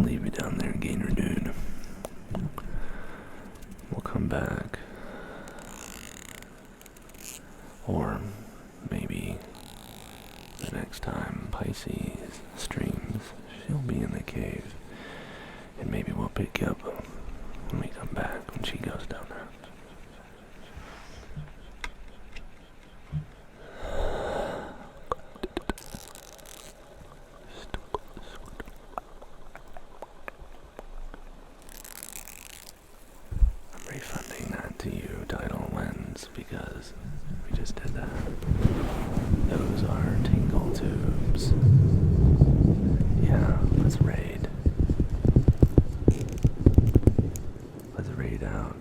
S1: I'll leave you down there, Gainer Dude. We'll come back. Or maybe the next time Pisces streams, she'll be in the cave. And maybe we'll pick you up when we come back, when she goes down there. I'm refunding that to you, Tidal Lens, because we just did that. Those are tingle tubes. Yeah, let's raid. Let's raid out.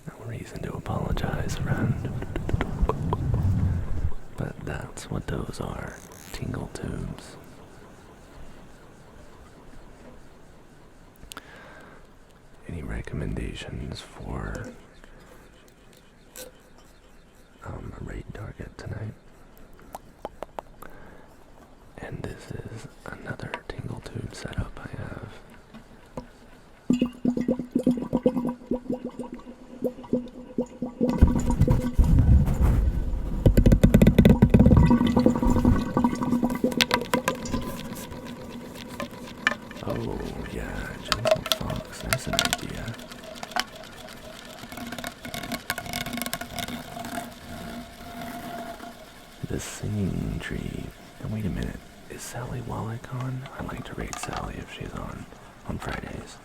S1: No reason to apologize, friend. But that's what those are. Tingle tubes. Any recommendations for a raid target tonight? And this is another tingle tube setup I have. Oh yeah, Jungle Fox, there's an idea. The singing tree. And wait a minute, is Sally Wallach on? I like to rate Sally if she's on Fridays.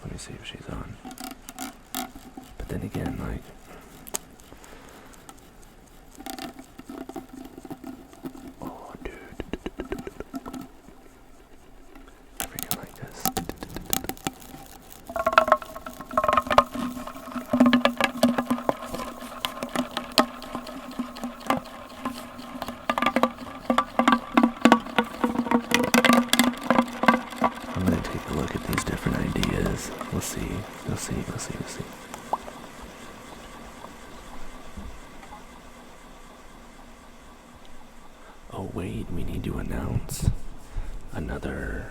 S1: Let me see if she's on. But then again, like, oh dude, I freaking like this. I'm gonna take a look at these different ideas. We'll see. We'll see. We'll see. We'll see. Oh wait, we need to announce another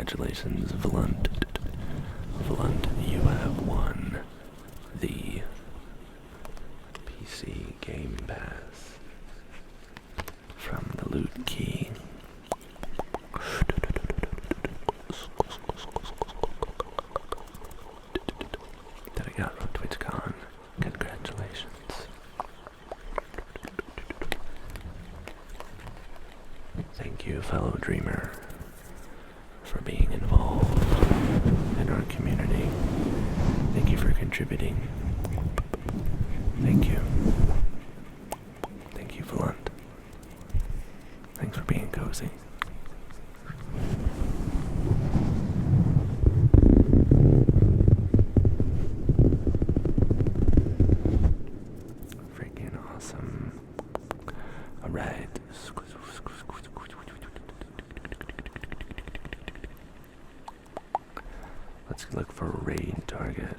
S1: Congratulations, Vlunt. Vlunt, you have won the PC Game Pass from the Loot Key. That I got from TwitchCon. Congratulations. Thank you, fellow dreamer, for being involved in our community. Thank you for contributing. Thank you. Thank you, Vlunt. Thanks for being cozy. Freaking awesome. Alright. Let's look for a raid target.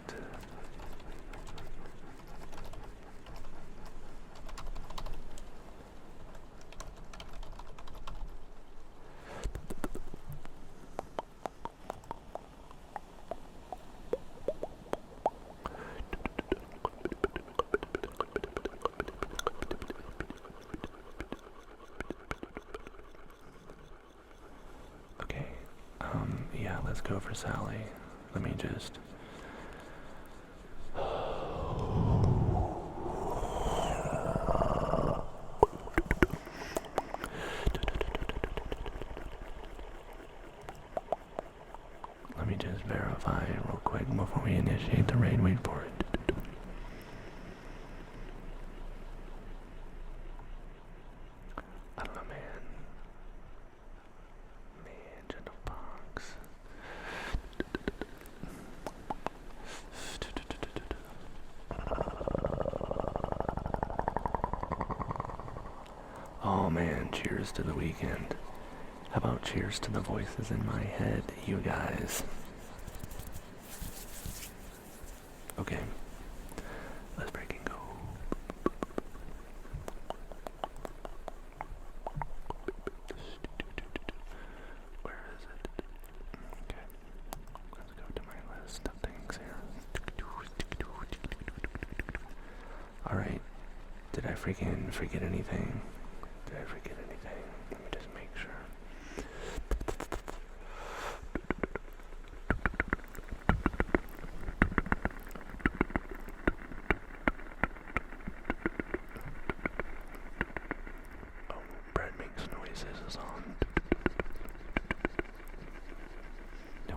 S1: Okay, yeah, let's go for Sally. Let me just... Let me just verify real quick before we initiate the raid. Wait for it. I don't know, man. Gentle box. Oh man, cheers to the weekend. How about cheers to the voices in my head, you guys? Okay, let's break and go. Where is it? Okay, let's go to my list of things here. Alright, did I freaking forget anything? Did I forget anything? Let me just make sure. Oh, Brad makes noises is on. No,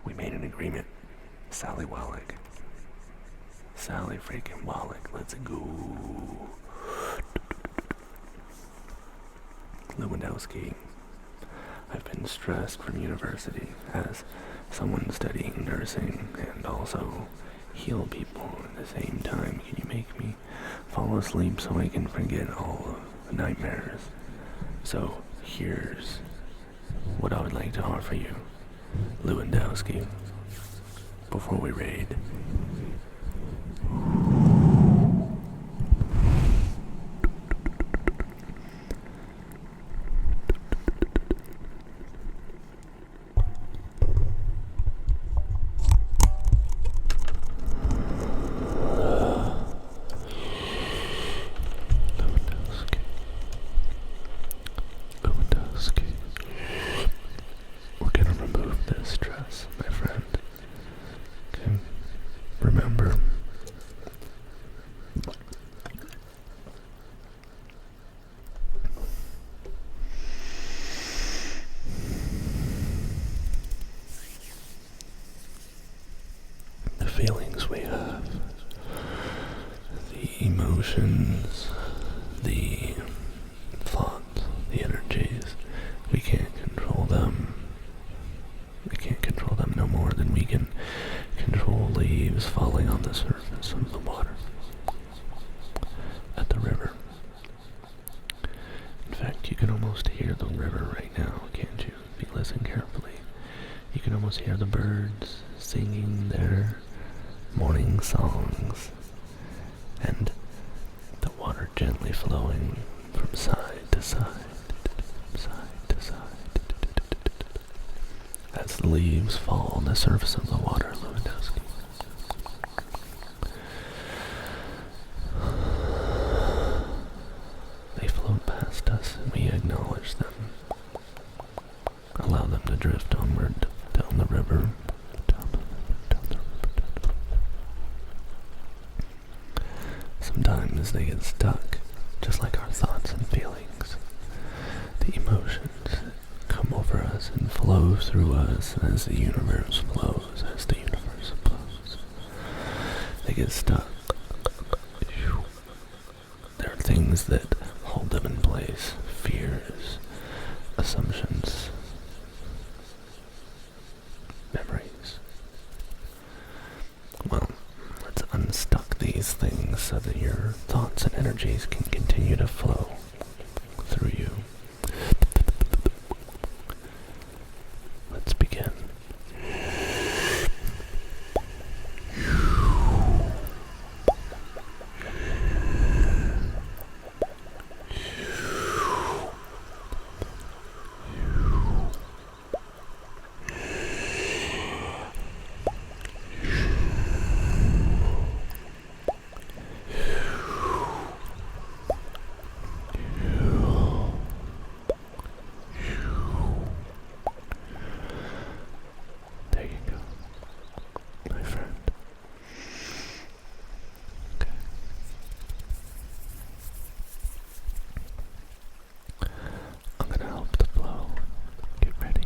S1: we made an agreement. Sally Wallach. Sally freaking Wallach, let's go. Lewandowski. I've been stressed from university as someone studying nursing and also heal people at the same time. Can you make me fall asleep so I can forget all of the nightmares? So here's what I would like to offer you, Lewandowski, before we raid. We're gonna remove this stress, my friend. Okay? Remember, the feelings we have, the emotions, the thoughts, the energies, we can't control them. We can't control them no more than we can control leaves falling on the surface of the water at the river. In fact, you can almost hear the river right now, can't you? If you listen carefully, you can almost hear the birds singing their morning songs and the water gently flowing from side to side, side to side, as the leaves fall on the surface of the water, Lewandowski. They float past us and we acknowledge them. Allow them to drift onward down the river. Sometimes they get stuck, just like our thoughts and feelings. The emotions come over us and flow through us as the universe flows, They get stuck. There are things that hold them in place, fears, assumptions, memories. Well, let's unstuck these things so that your thoughts and energies can continue to flow through you. Let's begin. There you go, my friend. Okay. I'm gonna help the flow. Get ready.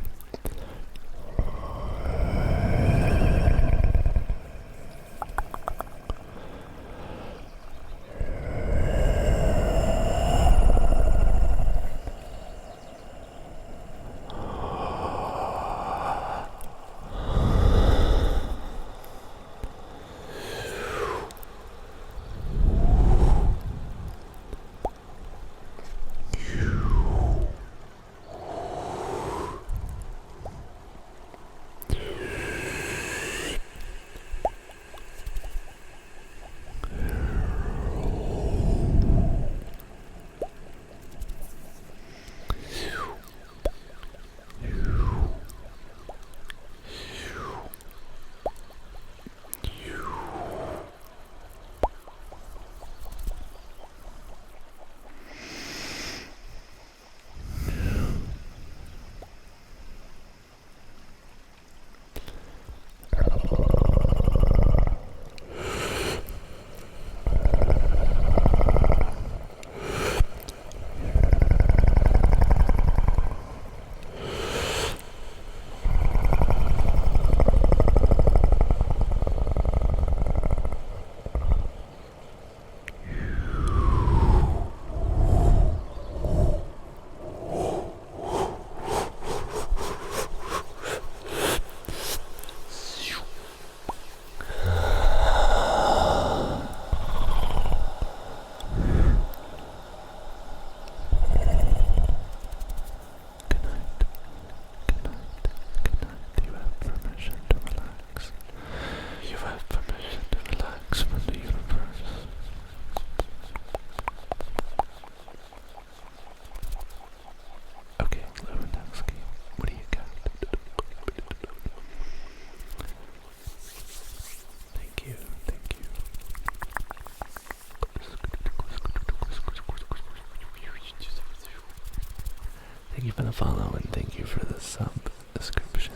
S1: Thank you for the follow and thank you for the sub description.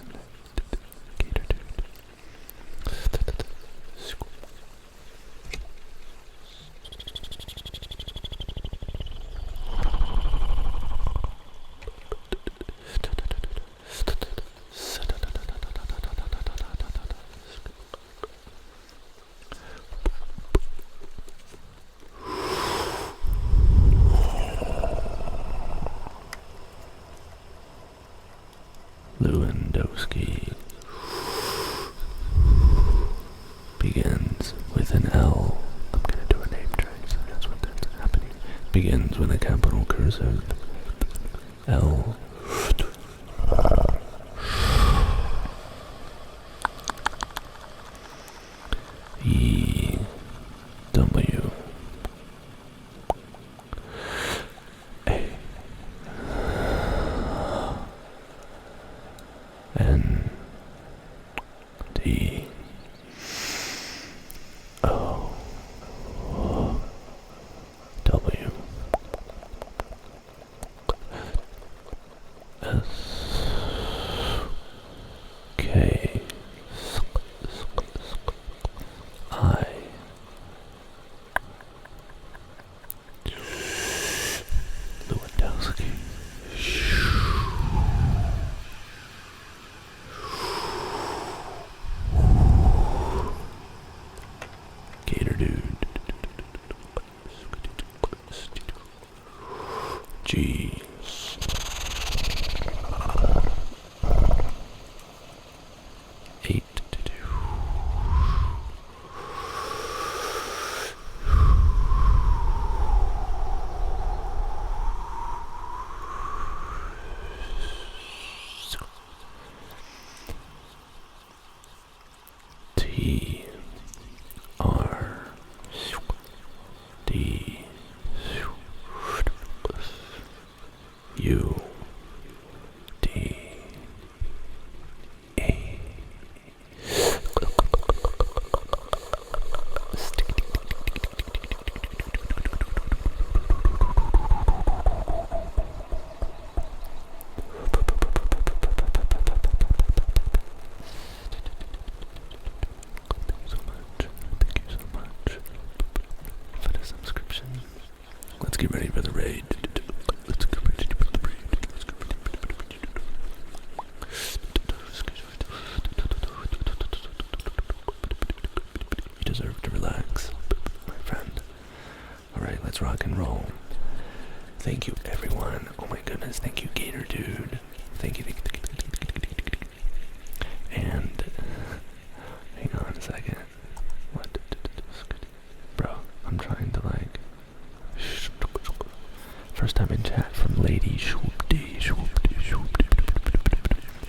S1: Gator dude. Lewandowski begins with an L. I'm gonna do a name drag, so that's what's happening. Begins with a capital cursive L. E. W. A. N. G. Eight. T R D U D A. For the subscription. Let's get ready for the raid. Let's get ready for the raid. You deserve to relax, my friend. Alright, let's rock and roll. Thank you, everyone. Oh my goodness, thank you, Gator Dude. Thank you. And hang on a second. What? Bro, I'm trying to like. First time in chat from Lady Swoopty.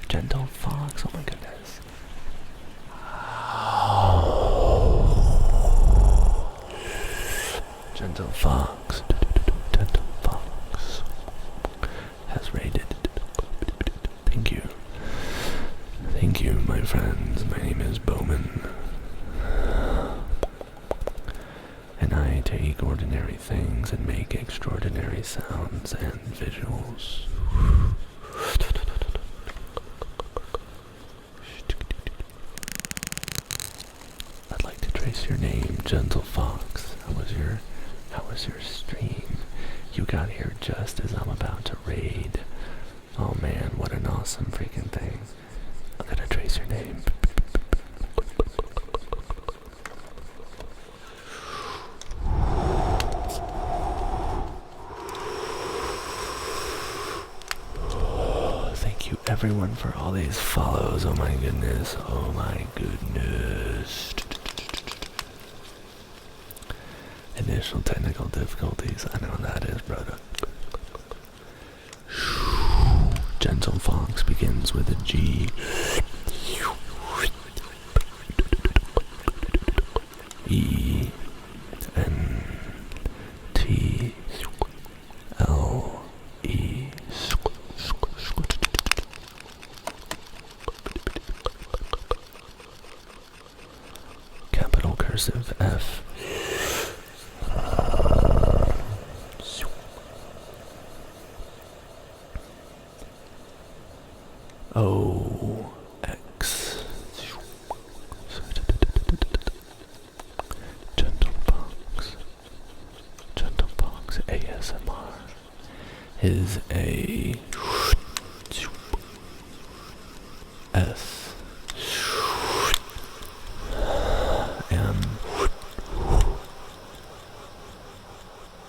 S1: Gentle Fox. Oh my goodness. Gentle Fox. Gentle Fox has raided. Thank you. Thank you, my friends. My name is Bowman. And I take ordinary things and make extraordinary sounds and visuals. I'd like to trace your name, Gentle Fox. How was your stream? You got here just as I'm about to raid. Oh man, what an awesome freaking thing. I'm gonna trace your name. Thank you everyone for all these follows. Oh my goodness. Oh my goodness. Initial technical difficulties. I know that is, brother. Gentle Fox begins with a G. E N T L E. Capital cursive F. O X. Gentle Fox ASMR is a S M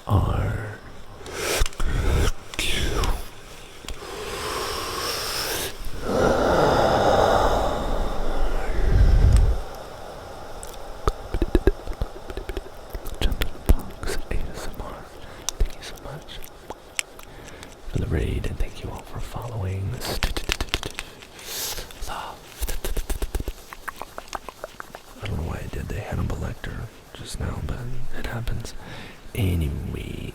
S1: R for the raid, and thank you all for following. I don't know why I did the Hannibal Lecter just now, but it happens. Anyway.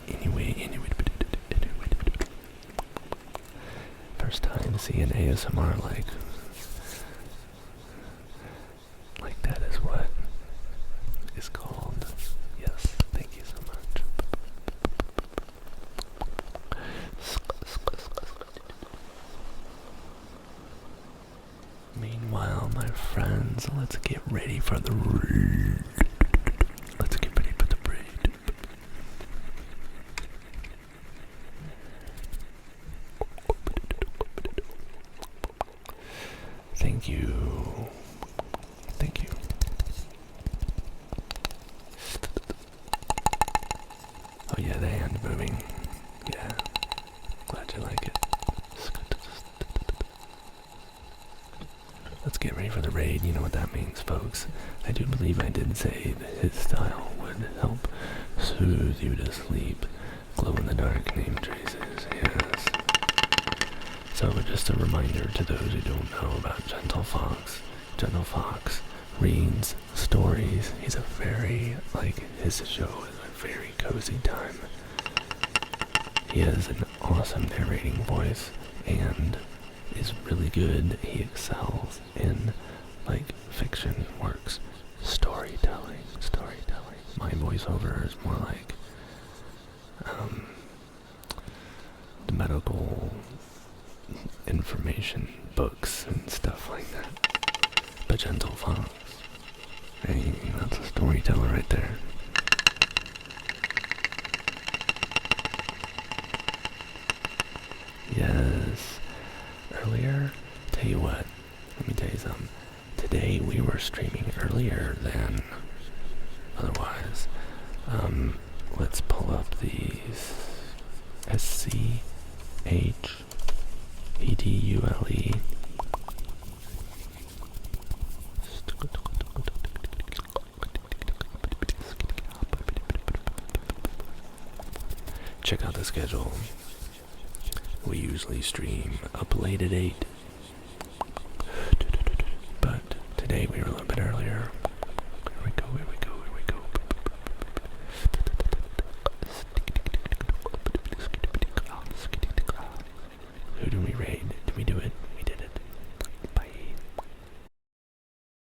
S1: First time to see an ASMR like that is what is called. Yes, thank you so much. Meanwhile, my friends, let's get ready for the raid. Let's get ready for the raid. Thank you. Thank you. Oh yeah, the hand moving. Yeah. what that means, folks. I do believe I did say that his style would help soothe you to sleep. Glow-in-the-dark name traces, yes. So just a reminder to those who don't know about Gentle Fox. Gentle Fox reads stories. He's a very, his show is a very cozy time. He has an awesome narrating voice and is really good. He excels in, fiction works. Storytelling. My voiceover is more like, the medical information books and stuff like that. But Gentle Fox, hey, that's a storyteller right there. Yes. Earlier, tell you what, let me tell you something. Today we were streaming earlier than otherwise. Let's pull up these SCHEDULE. Check out the schedule. We usually stream up late at 8. But today we